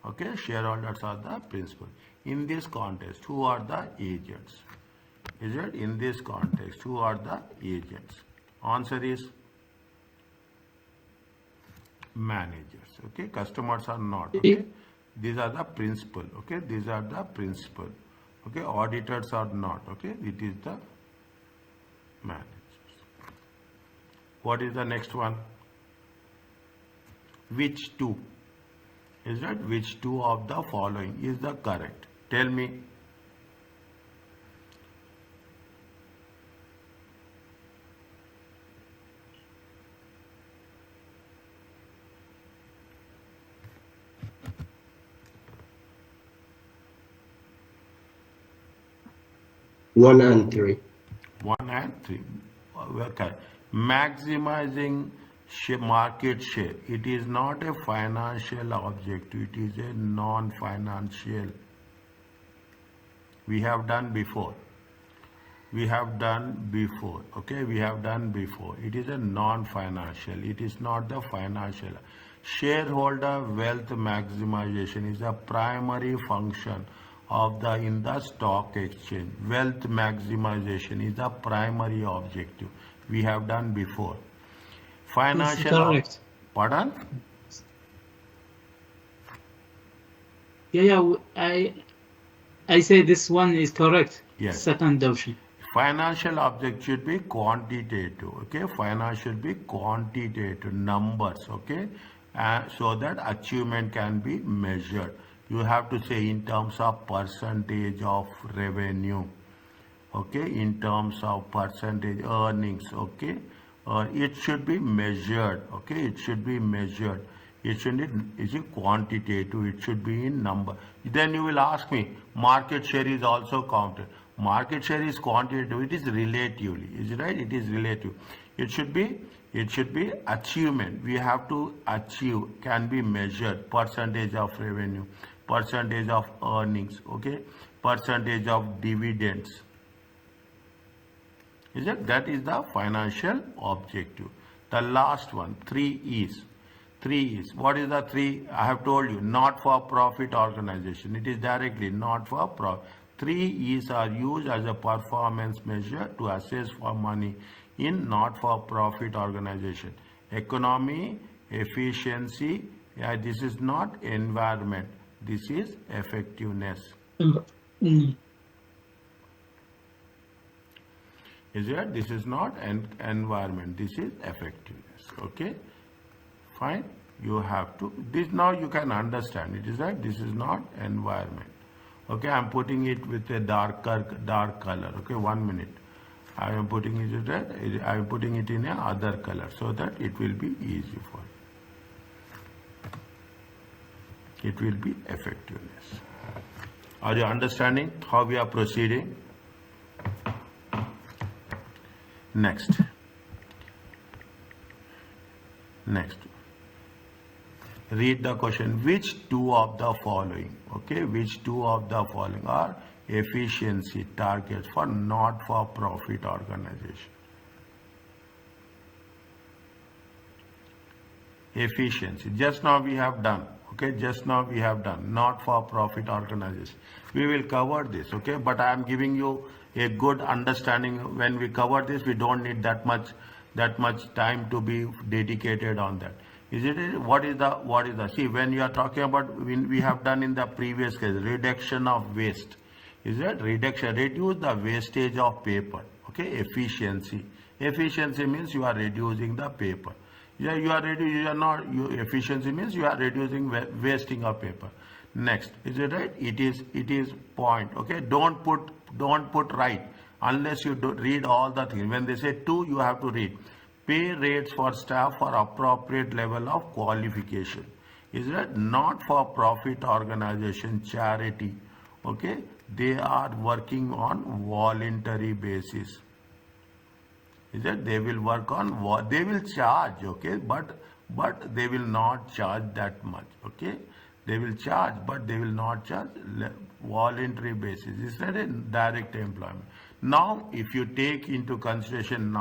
Okay, shareholders are the principal. In this context, who are the agents? Is it in this context, who are the agents? Answer is managers. Okay, customers are not. Okay, these are the principal. Okay, these are the principal. Okay, auditors are not. Okay, it is the managers. What is the next one? Which two? Is that which two of the following is the correct? Tell me. One and three. 1 and 3. Okay. Maximizing market share. It is not a financial objective. It is a non-financial. We have done before. We have done before. Okay, we have done before. It is a non-financial. It is not the financial. Shareholder wealth maximization is a primary function of the in the stock exchange. Wealth maximization is the primary objective. We have done before. It's Financial. correct. Pardon? Yeah, I say this one is correct. Yes. Second option. Financial object should be quantitative, okay? Finance should be quantitative, numbers, okay? So that achievement can be measured. You have to say in terms of percentage of revenue, okay? In terms of percentage earnings, okay? It should be measured, okay? It should be measured. It shouldn't, is it quantitative, it should be in number. Then you will ask me, market share is also counted. Market share is quantitative, it is relatively, is it right? It is relative. It should be achievement. We have to achieve, can be measured, percentage of revenue, percentage of earnings, okay? Percentage of dividends. Is it? That is the financial objective. The last one, 3 E's. 3 E's. What is the 3? I have told you, not for profit organization. It is directly not for profit. 3 E's are used as a performance measure to assess for money in not for profit organization. Economy, efficiency, yeah, this is not environment. This is effectiveness. Mm. Is it? This is not an environment. This is effectiveness. Okay? Fine. You have to, this now you can understand. It is right. This is not environment. Okay, I'm putting it with a dark color. Okay, 1 minute. I am putting it red. I am putting it in a other color so that it will be easy for you. It will be effectiveness. Are you understanding how we are proceeding? Next. Read the question. Which two of the following, okay, which two of the following are efficiency targets for not-for-profit organization? Efficiency. Just now we have done, okay, just now we have done not-for-profit organization. We will cover this, okay, but I am giving you a good understanding. When we cover this, we don't need that much time to be dedicated on that. Is it? What is the? See, when you are talking about, we have done in the previous case, reduction of waste. Is it? Reduce the wastage of paper. Okay, efficiency. Efficiency means you are reducing the paper. Yeah, efficiency means you are reducing wasting of paper. Next, is it right? It is point. Okay, don't put right unless you read all the things. When they say 2, you have to read. Pay rates for staff for appropriate level of qualification. Is that not for profit organization, charity? Okay, they are working on voluntary basis. Is that they will work on they will charge, okay, but they will not charge that much, okay. They will charge, but they will not charge voluntary basis. Is that a direct employment? Now, if you take into consideration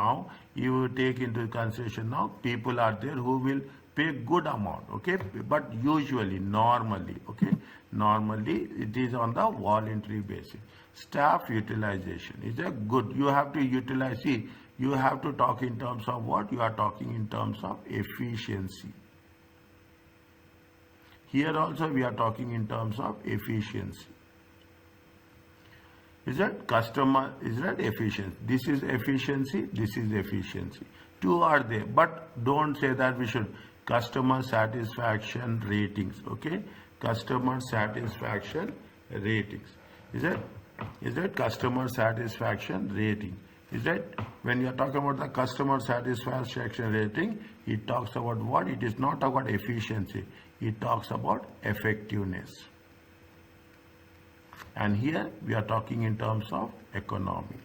people are there who will pay good amount, okay, but usually, normally, okay, normally it is on the voluntary basis. Staff utilization is a good. You have to utilize. See, you have to talk in terms of what? You are talking in terms of efficiency. Here also we are talking in terms of efficiency. Is that customer? Is that efficiency? This is efficiency. This is efficiency. Two are there, but don't say that we should. Customer satisfaction ratings. Okay, customer satisfaction ratings. Is that customer satisfaction rating? Is that when you are talking about the customer satisfaction rating, it talks about what? It is not about efficiency. It talks about effectiveness. And here we are talking in terms of economy.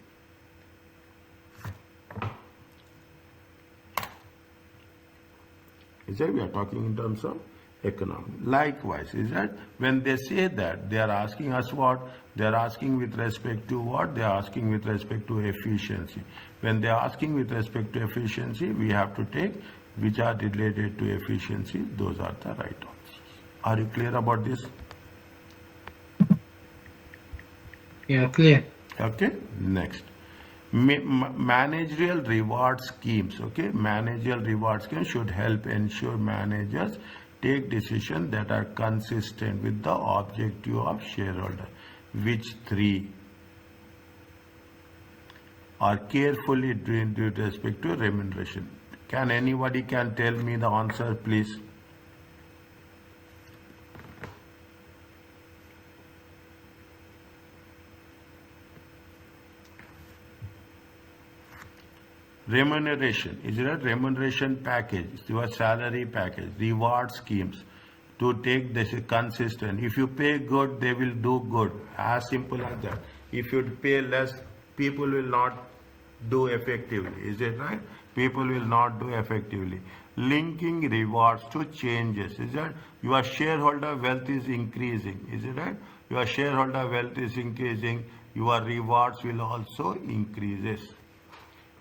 Is that we are talking in terms of economy. Likewise, is that when they say that, they are asking us what? They are asking with respect to what? They are asking with respect to efficiency. When they are asking with respect to efficiency, we have to take which are related to efficiency. Those are the right answers. Are you clear about this? Yeah, clear. Okay, next. Managerial reward schemes, okay, managerial reward schemes should help ensure managers take decisions that are consistent with the objective of shareholder. Which three are carefully doing with respect to remuneration? Can anybody can tell me the answer, please? Remuneration, is it a remuneration package, your salary package, reward schemes to take this consistent. If you pay good, they will do good. As simple as that. If you pay less, people will not do effectively. Is it right? People will not do effectively. Linking rewards to changes. Is that your shareholder wealth is increasing? Is it right? Your shareholder wealth is increasing. Your rewards will also increases.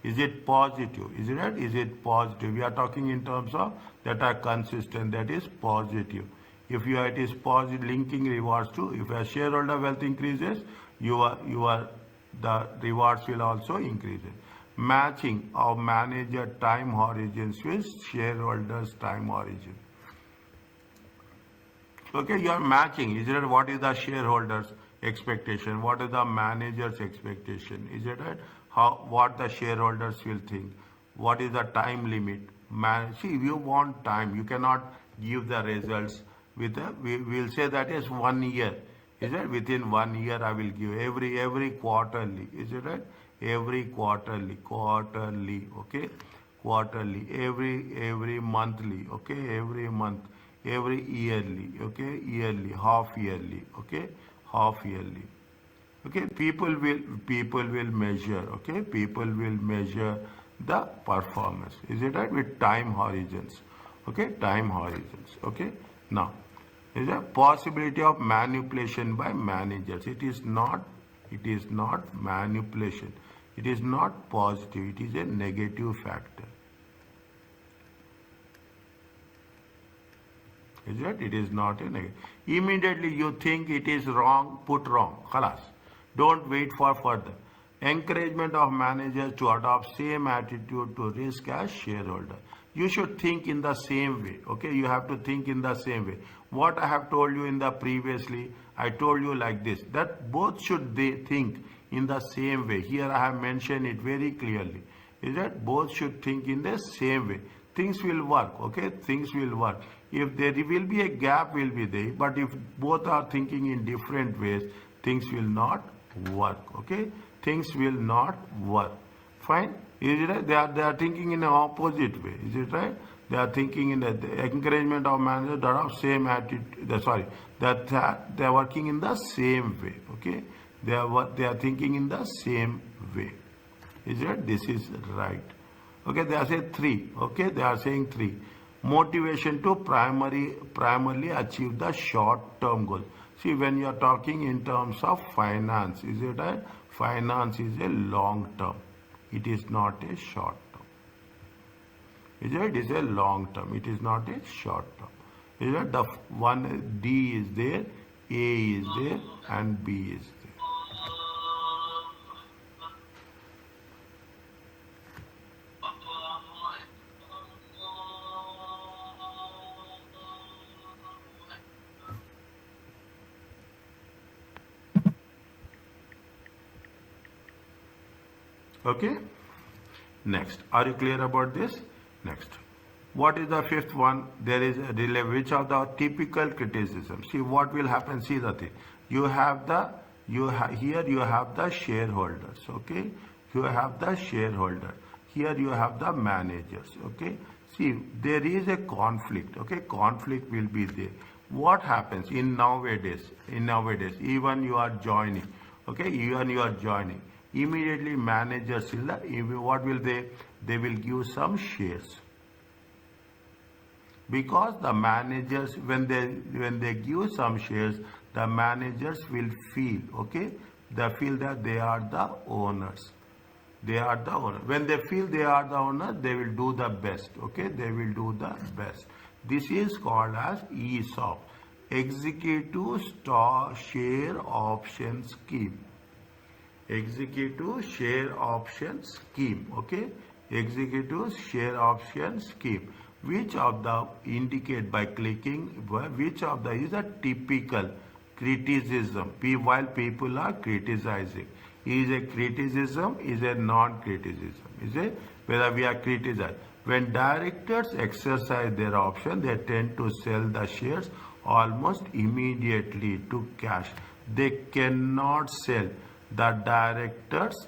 Is it positive? Is it right? Is it positive? We are talking in terms of that are consistent, that is positive. If it is positive, linking rewards to, if your shareholder wealth increases, the rewards will also increase. Matching of manager time horizons with shareholders time horizon. Okay, you are matching. Is it right? What is the shareholders expectation? What is the manager's expectation? Is it right? What the shareholders will think? What is the time limit? See, if you want time, you cannot give the results with we will say that is 1 year. Is it within 1 year I will give every quarterly? Is it right? Every quarterly, okay, quarterly, every monthly, okay, every month, every yearly, okay, yearly, half yearly, okay, half yearly. Okay, people will measure, okay, people will measure the performance. Is it right? With time horizons, okay, time horizons, okay. Now, is a possibility of manipulation by managers. It is not manipulation. It is not positive. It is a negative factor. Is it? It is not a negative. Immediately you think it is wrong, put wrong. Khalas. Don't wait for further. Encouragement of managers to adopt same attitude to risk as shareholder. You should think in the same way. Okay, you have to think in the same way. What I have told you in the previously, I told you like this, that both should they think in the same way. Here I have mentioned it very clearly. Is that both should think in the same way. Things will work, okay? Things will work. If there will be a gap, will be there. But if both are thinking in different ways, things will not work, okay? Things will not work. Fine? Is it right? They are thinking in an opposite way. Is it right? They are thinking in the encouragement of managers that have same attitude. That they are working in the same way, okay? They are thinking in the same way. Is it? This is right. Okay, they are saying 3. Okay, they are saying 3. Motivation to primarily achieve the short-term goal. See, when you are talking in terms of finance, is it right? Finance is a long-term. It is not a short-term. Is it? It is a long-term. It is not a short-term. Is it? The one D is there, A is there, and B is there. Okay. Next, are you clear about this? Next, what is the 5th one? There is a relay. Which are the typical criticism? See what will happen. See the thing. You have the here you have the shareholders. Okay, you have the shareholder. Here you have the managers. Okay. See, there is a conflict. Okay, conflict will be there. What happens in nowadays? Even you are joining. Okay, even you are joining. Immediately managers what will they will give some shares. because the managers, when they give some shares, the managers will feel, okay, they feel that they are the owners. They are the owner. When they feel they are the owner, they will do the best. Okay, they will do the best. This is called as ESOP, Executive Stock Share Option Scheme. Executive Share Option Scheme. Okay, Executive Share Option Scheme. Which of the indicate by clicking which of the is a typical criticism while people are criticizing. Is a criticism, is a non-criticism, is a whether we are criticized. When directors exercise their option, they tend to sell the shares almost immediately to cash. They cannot sell. The directors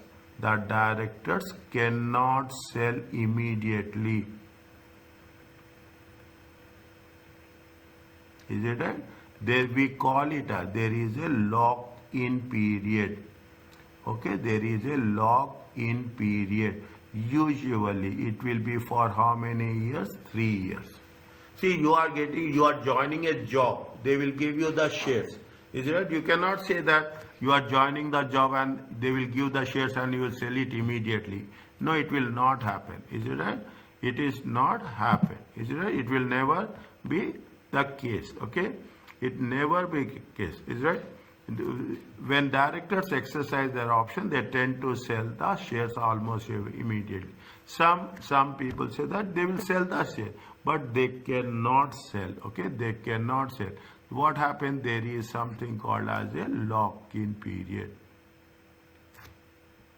cannot sell immediately. Is it right? There we call it there is a lock-in period. Okay, there is a lock-in period. Usually it will be for how many years? 3 years. See, you are joining a job. They will give you the shares. Is it right? You cannot say that you are joining the job and they will give the shares and you will sell it immediately. No, it will not happen. Is it right? It is not happen. Is it right? It will never be the case. Okay, it never be case. Is right? When directors exercise their option, they tend to sell the shares almost immediately. Some people say that they will sell the share, but they cannot sell. Okay, they cannot sell. What happened? There is something called as a lock-in period.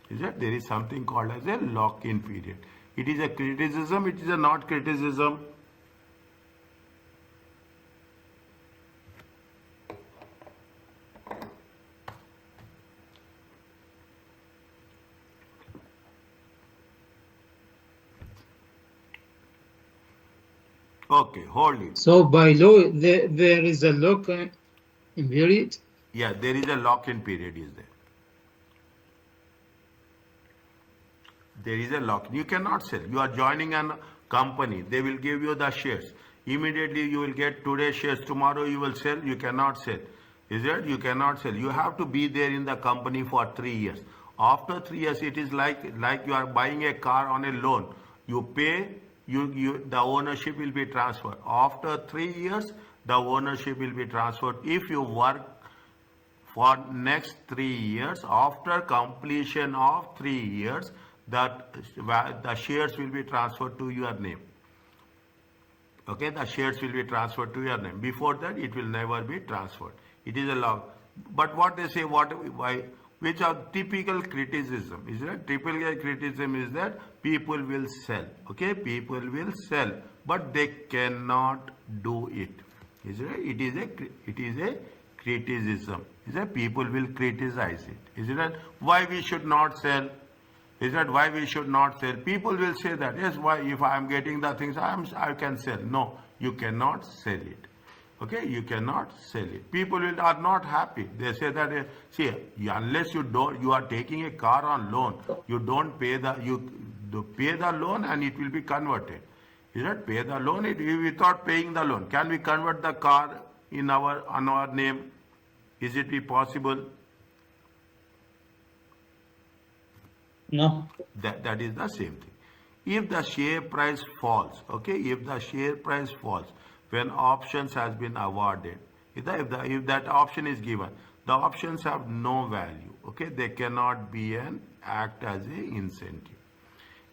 Is it? There is something called as a lock-in period. It is a criticism. It is a not criticism. Okay, hold it. So by law, there is a lock-in period. Yeah, there is a lock-in period. Is there? There is a lock. You cannot sell. You are joining a company. They will give you the shares. Immediately you will get today's shares. Tomorrow you will sell. You cannot sell. Is it? You cannot sell. You have to be there in the company for 3 years. After 3 years, it is like you are buying a car on a loan. You pay. The ownership will be transferred. After 3 years, the ownership will be transferred. If you work for next 3 years, after completion of 3 years, the shares will be transferred to your name. Okay, the shares will be transferred to your name. Before that, it will never be transferred. It is a law. But what they say, why? Which are typical criticism. Is that typical criticism is that people will sell. Okay, people will sell, but they cannot do it. Is it? It is a criticism. Is that people will criticize it. Is it that why we should not sell? Is that why we should not sell? People will say that yes, why if I am getting the things I can sell. No, you cannot sell it. Okay, you cannot sell it. People are not happy. They say that see, unless you are taking a car on loan, you don't pay pay the loan and it will be converted. You not pay the loan without paying the loan. Can we convert the car on our name? Is it be possible? No. That is the same thing. If the share price falls, okay, if the share price falls when options has been awarded, if that option is given, the options have no value. Okay, they cannot be act as a incentive.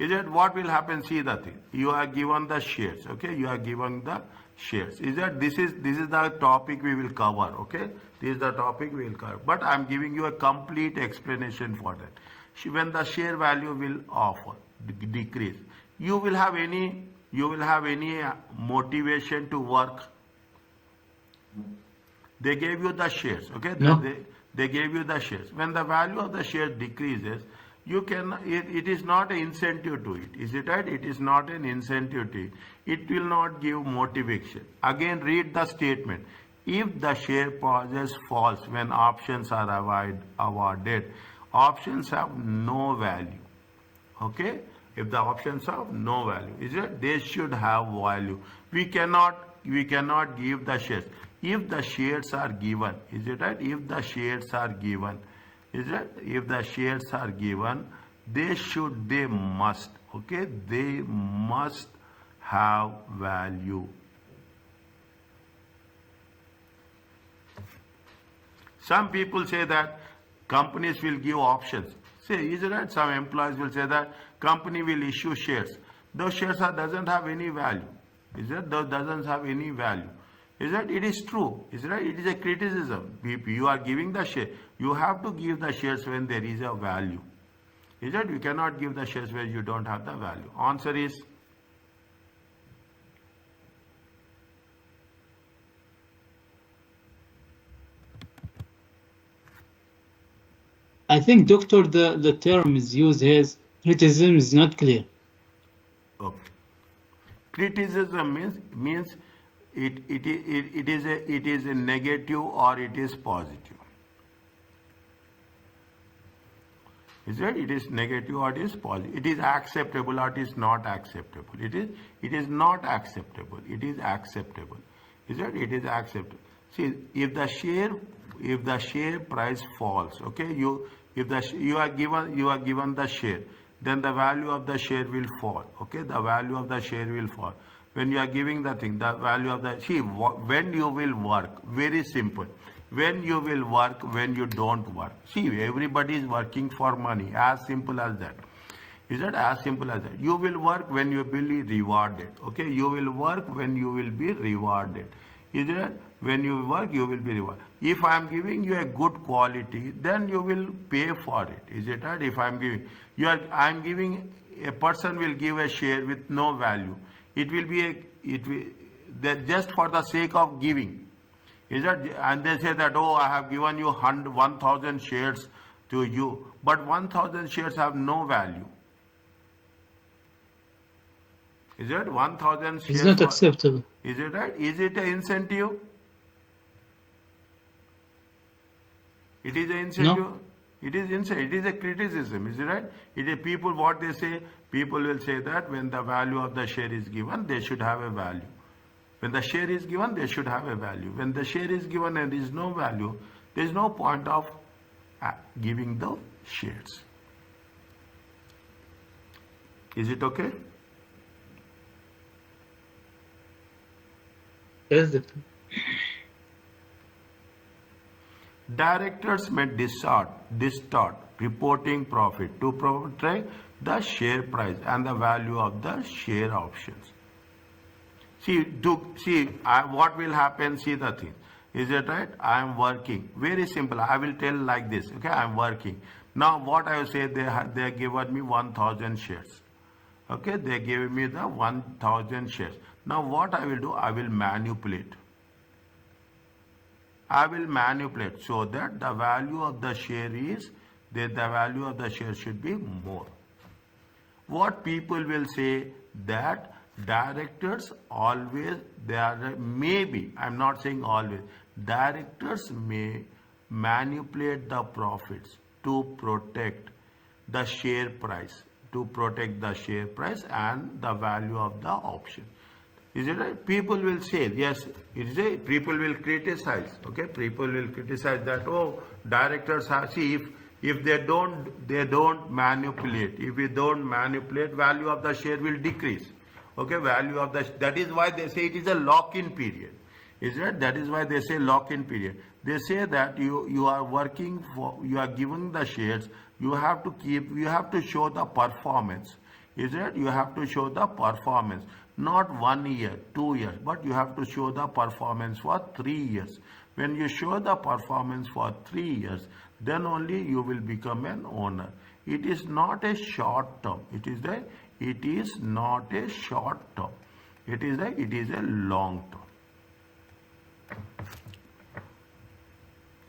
Is that what will happen? See the thing. You are given the shares. Okay, you are given the shares. Is that this is the topic we will cover. Okay, this is the topic we will cover. But I am giving you a complete explanation for that. When the share value will decrease, you will have any motivation to work. They gave you the shares. Okay, No. they gave you the shares. When the value of the share decreases, it is not an incentive to it. Is it right? It is not an incentive to it. It will not give motivation. Again, read the statement. If the share price falls when options are awarded, options have no value. Okay, If the options have no value, is it? They should have value. We cannot give the shares. If the shares are given, is it right? If the shares are given, is it? If the shares are given, they must, okay? They must have value. Some people say that companies will give options. Say, is it right? Some employees will say that company will issue shares. Those shares doesn't have any value. Is it? Those doesn't have any value. Is that? It is true. Is it right? It is a criticism. If you are giving the share, you have to give the shares when there is a value. Is it? You cannot give the shares where you don't have the value. Answer is I think, doctor, the term is used as criticism is not clear. okay. Criticism means it is a negative or it is positive. Is it? It is negative or it is positive. It is acceptable or it is not acceptable. It is not acceptable. It is acceptable. Is it? It is acceptable. See, if the share price falls, okay, you are given the share, then the value of the share will fall. Okay, the value of the share will fall. When you are giving the thing, the value of the when you will work, very simple. When you will work, when you don't work. See, everybody is working for money. As simple as that. Is it as simple as that? You will work when you will be rewarded. Okay, you will work when you will be rewarded. Is it? When you work, you will be rewarded. If I am giving you a good quality, then you will pay for it. Is it right? If I am giving, a person will give a share with no value. It will be that just for the sake of giving. Is that? And they say that, oh, I have given you 1,000 shares to you, but 1,000 shares have no value. Is it? 1,000 shares. It's not acceptable. Is it right? Is it an incentive? It is an incentive. No. It is incentive. It is a criticism. Is it right? It is people, what they say, people will say that when the value of the share is given, they should have a value. When the share is given, they should have a value. When the share is given and there is no value, there is no point of giving the shares. Is it okay? Yes, doctor. Directors may distort reporting profit to protect the share price and the value of the share options. What will happen? See the thing. Is it right? I am working. Very simple. I will tell like this. Okay, I am working. Now, what I will say, they have given me 1,000 shares. Okay, they gave me the 1,000 shares. Now, what I will do? I will manipulate. I will manipulate so that the value of the share is that the value of the share should be more. What people will say that directors always, maybe, I'm not saying always, directors may manipulate the profits to protect the share price, and the value of the option. Is it right? People will say, yes, it is a, people will criticize, okay? People will criticize that, oh, directors have, see, if they don't manipulate, if we don't manipulate, value of the share will decrease. Okay, value of the, that is why they say it is a lock-in period. Is it? That is why they say lock-in period. They say that you are working for, you are giving the shares, you have to show the performance. Is it? You have to show the performance. Not 1 year, 2 years, but you have to show the performance for 3 years. When you show the performance for 3 years, then only you will become an owner. It is not a short term. It is not a short term. It is a long term.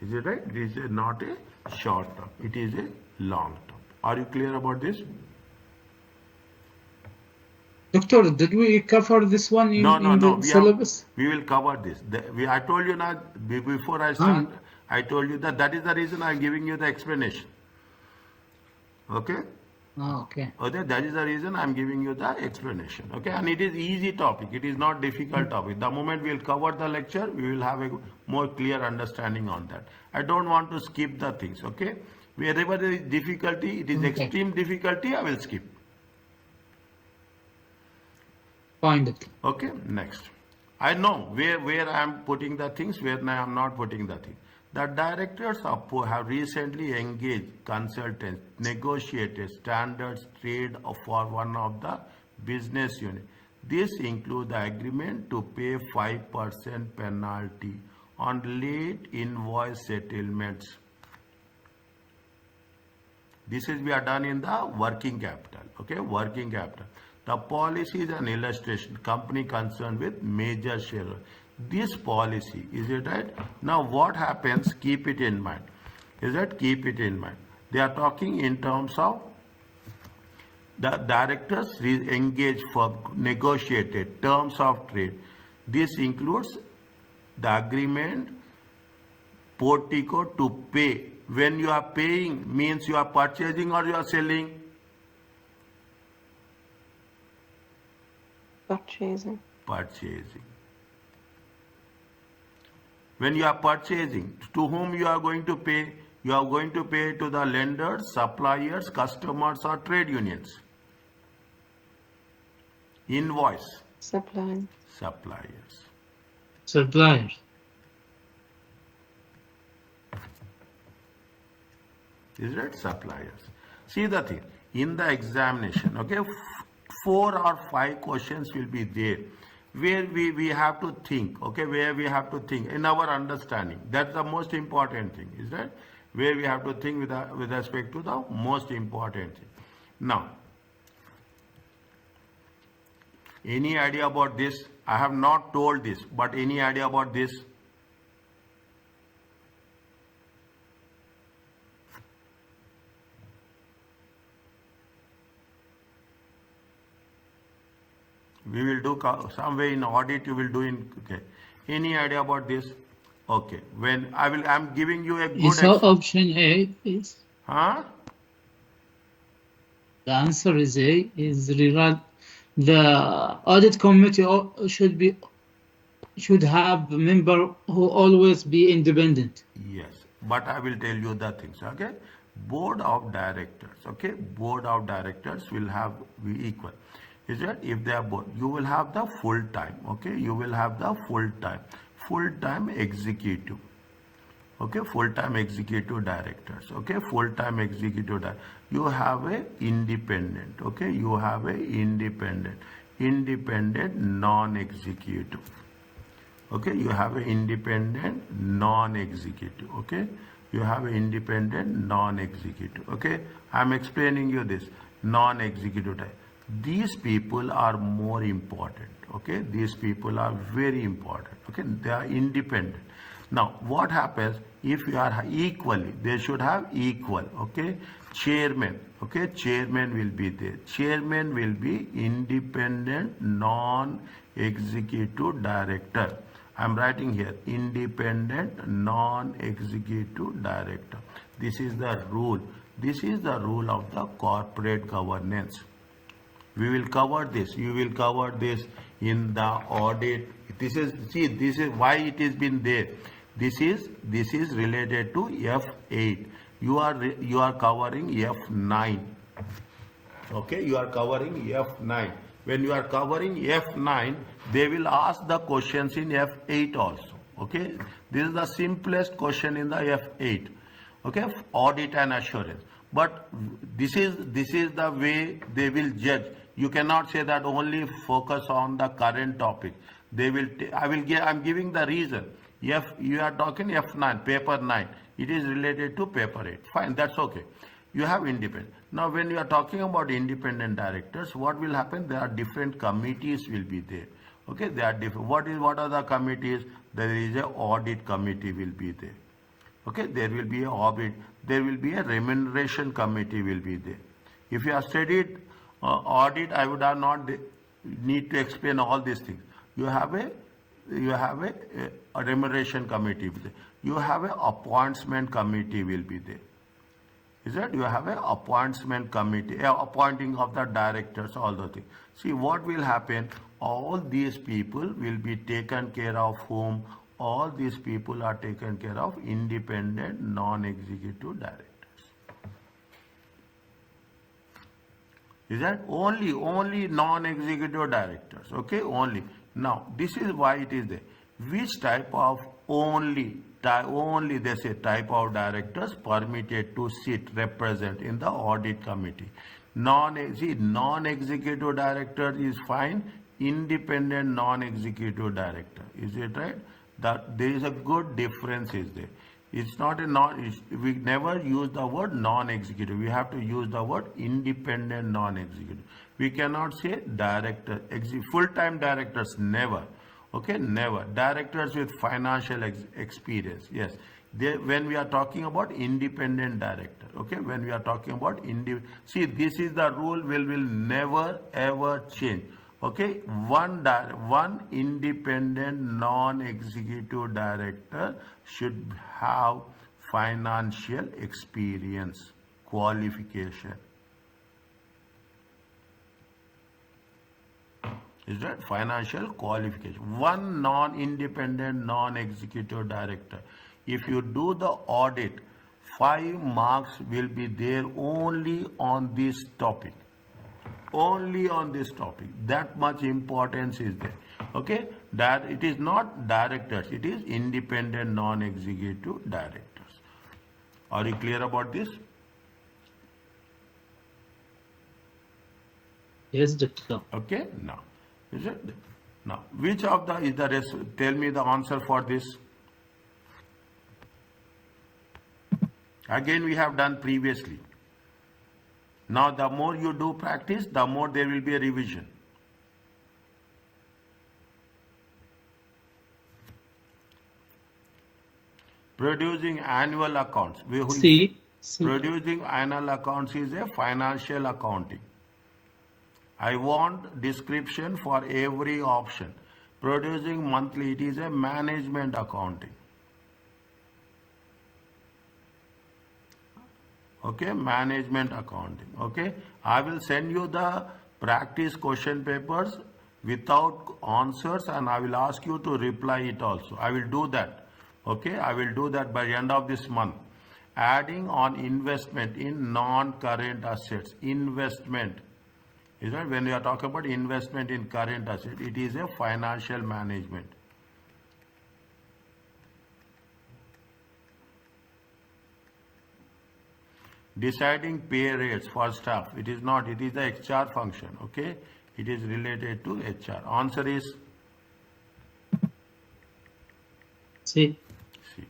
Is it right? It is not a short term. It is a long term. Are you clear about this? Doctor, did we cover this one in the syllabus? We will cover this. I told you now, before I start, I told you that is the reason I am giving you the explanation. Okay? Oh, okay. Okay, that is the reason I'm giving you the explanation. Okay, and it is easy topic. It is not difficult topic. The moment we'll cover the lecture, we will have a more clear understanding on that. I don't want to skip the things. Okay, wherever there is difficulty, it is Okay. extreme difficulty, I will skip. Find it. Okay, next. I know where I am putting the things, where I am not putting the things. The directors of PO have recently engaged consultants, negotiated standards trade for one of the business unit. This includes the agreement to pay 5% penalty on late invoice settlements. This is we are done in the working capital. Okay, working capital. The policy is an illustration. Company concerned with major shareholder. This policy, is it right? Now what happens? Keep it in mind. Is that keep it in mind? They are talking in terms of the directors engage for negotiated terms of trade. This includes the agreement portico to pay. When you are paying means you are purchasing or you are selling. Purchasing. Purchasing. When you are purchasing, to whom you are going to pay? You are going to pay to the lenders, suppliers, customers or trade unions. Invoice. Supply. Suppliers. Suppliers. Is it suppliers? See the thing, in the examination, okay, 4 or 5 questions will be there where we have to think, okay, where we have to think in our understanding. That's the most important thing, is that where we have to think with respect to the most important thing. Now, any idea about this? I have not told this, but any idea about this? We will do somewhere in audit, you will do in, okay. Any idea about this? Okay. When I'm giving you a good So option A is huh? the answer is A is the audit committee should have a member who always be independent. Yes, but I will tell you the things, okay? Board of directors, okay? Board of directors will be equal. Is that if they are board, you will have the full time, okay? You will have the full time executive, okay? Full time executive directors, okay? Full time executive director. You have a independent, okay? You have a independent non-executive. Okay, you have an independent non-executive. Okay, you have an independent non-executive. Okay, I'm explaining you this non-executive type. These people are more important. Okay, these people are very important. Okay, they are independent. Now, what happens if you are equally? They should have equal. Okay, chairman. Okay, chairman will be there. Chairman will be independent non-executive director. I'm writing here independent non-executive director. This is the rule. This is the rule of the corporate governance. We will cover this. You will cover this in the audit. This is why it has been there. This is related to F8. You are covering F9. Okay, you are covering F9. When you are covering F9, they will ask the questions in F8 also. Okay, this is the simplest question in the F8. Okay, audit and assurance. But this is the way they will judge. You cannot say that only focus on the current topic. They will. I'm giving the reason. You are talking F9, paper 9. It is related to paper 8. Fine, that's okay. You have independent. Now, when you are talking about independent directors, what will happen? There are different committees will be there. Okay, they are different. What are the committees? There is a audit committee will be there. Okay, there will be a audit. There will be a remuneration committee will be there. If you have studied audit, I would have not need to explain all these things. You have a remuneration committee. You have a appointment committee will be there. Is that you have a appointment committee, appointing of the directors, all the things. See what will happen, all these people will be taken care of whom? All these people are taken care of independent non-executive directors. Is that only non-executive directors, okay, only. Now, this is why it is there. Which type of only they say type of directors permitted to sit, represent in the audit committee. Non-executive director is fine, independent non-executive director. Is it right? That there is a good difference is there. It's not a we never use the word non-executive. We have to use the word independent non-executive. We cannot say director, full-time directors, never. Okay, never. Directors with financial experience, yes. When we are talking about independent director, okay, when we are talking about see, this is the rule will never ever change. Okay, one independent non-executive director should have financial experience, qualification. Is that financial qualification? One non-independent non-executive director. If you do the audit, 5 marks will be there only on this topic. Only on this topic. That much importance is there. Okay, that it is not directors, it is independent non-executive directors. Are you clear about this? Yes, Doctor. Okay, now is it now which of the is the rest? Tell me the answer for this. Again, we have done previously. Now, the more you do practice, the more there will be a revision. Producing annual accounts. C. Producing annual accounts is a financial accounting. I want description for every option. Producing monthly, it is a management accounting. Okay, management accounting. Okay, I will send you the practice question papers without answers and I will ask you to reply it also. I will do that. Okay, I will do that by the end of this month. Adding on investment in non-current assets. Investment. Is that when you are talking about investment in current assets, it is a financial management. Deciding pay rates for staff, it is not, it is the HR function, okay? It is related to HR. Answer is C. C.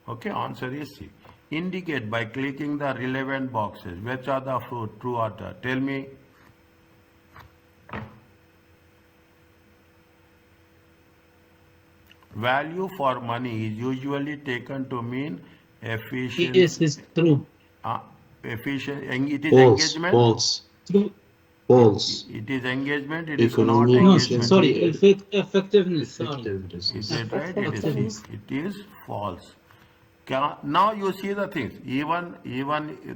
Okay, answer is C. Indicate by clicking the relevant boxes. Which are the true or the? Tell me. Value for money is usually taken to mean efficiency. Yes, is true. Efficient. It is False. engagement. False. True. False. It is engagement. It is not Economic No, engagement. sorry, effectiveness. Sorry. Effectiveness. Is it right? It is Effectiveness. it is false. Now you see the things. Even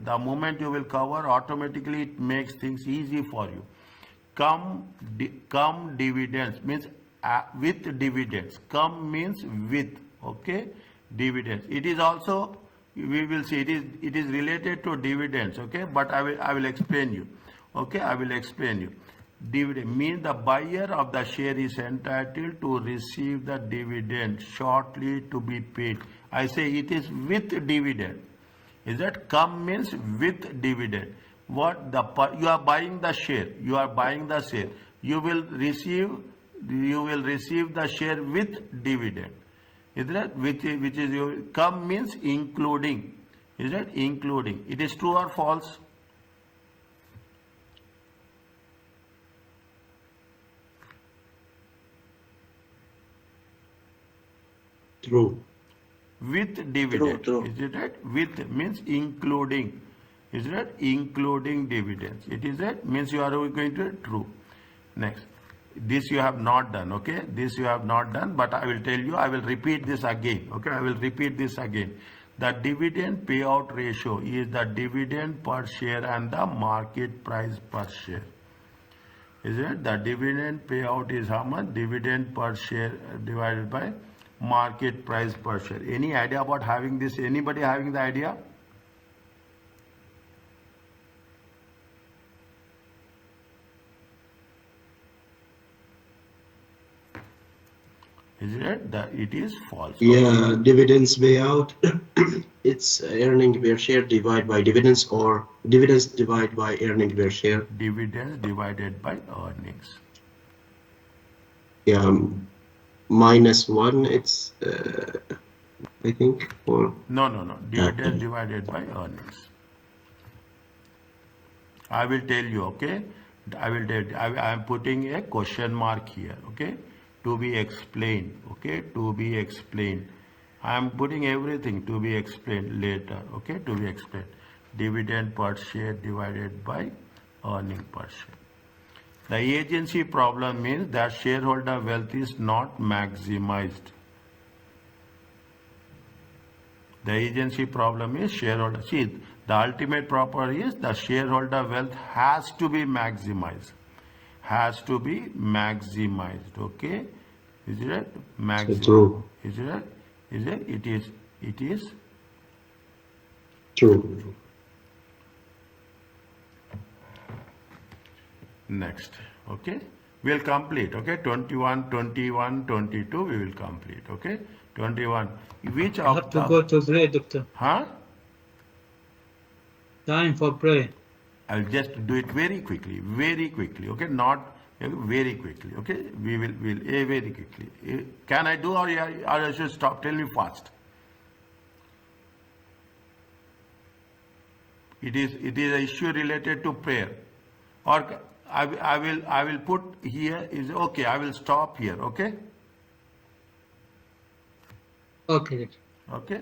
the moment you will cover, automatically it makes things easy for you. Come dividends means with dividends. Come means with. Okay, dividends. It is also, we will see, it is related to dividends. Okay, but I will explain you. Okay, I will explain you. Dividend means the buyer of the share is entitled to receive the dividend shortly to be paid. I say it is with dividend. Is that come means with dividend? What you are buying the share? You are buying the share. You will receive the share with dividend. Is that which is your come means including? Is that including? It is true or false? True. With dividend. True. Is it right? With means including. Is it right? Including dividends. It is right? Means you are going to true. Next. This you have not done. Okay. This you have not done. But I will tell you. I will repeat this again. Okay. I will repeat this again. The dividend payout ratio is the dividend per share and the market price per share. Is it? The dividend payout is how much? Dividend per share divided by market price per share. Any idea about having this? Anybody having the idea? Is it? That it is false. Yeah, dividends payout. It's earning per share divided by dividends, or dividends divided by earning per share. Dividends divided by earnings. Yeah, -1. It's I think, or No. Dividends divided by earnings. I will tell you, okay? I will tell you. I am putting a question mark here, okay? To be explained, okay? To be explained. I am putting everything to be explained later, okay? To be explained. Dividend per share divided by earning per share. The agency problem means that shareholder wealth is not maximized. The agency problem is shareholder. See, the ultimate property is the shareholder wealth has to be maximized. Has to be maximized. Okay? Is it? Maximized. true. Is it? Is it? It is. It is. True. Next. Okay? We'll complete. Okay? 21, 21, 22, we will complete. Okay? 21. Which I of have to the... go to pray, doctor. Huh? Time for prayer. I'll just do it very quickly, okay? Not very quickly, okay? We'll very quickly. Can I do, or I should stop? Tell me fast. It is an issue related to prayer, or I will put here is okay. I will stop here, okay? Okay. Okay.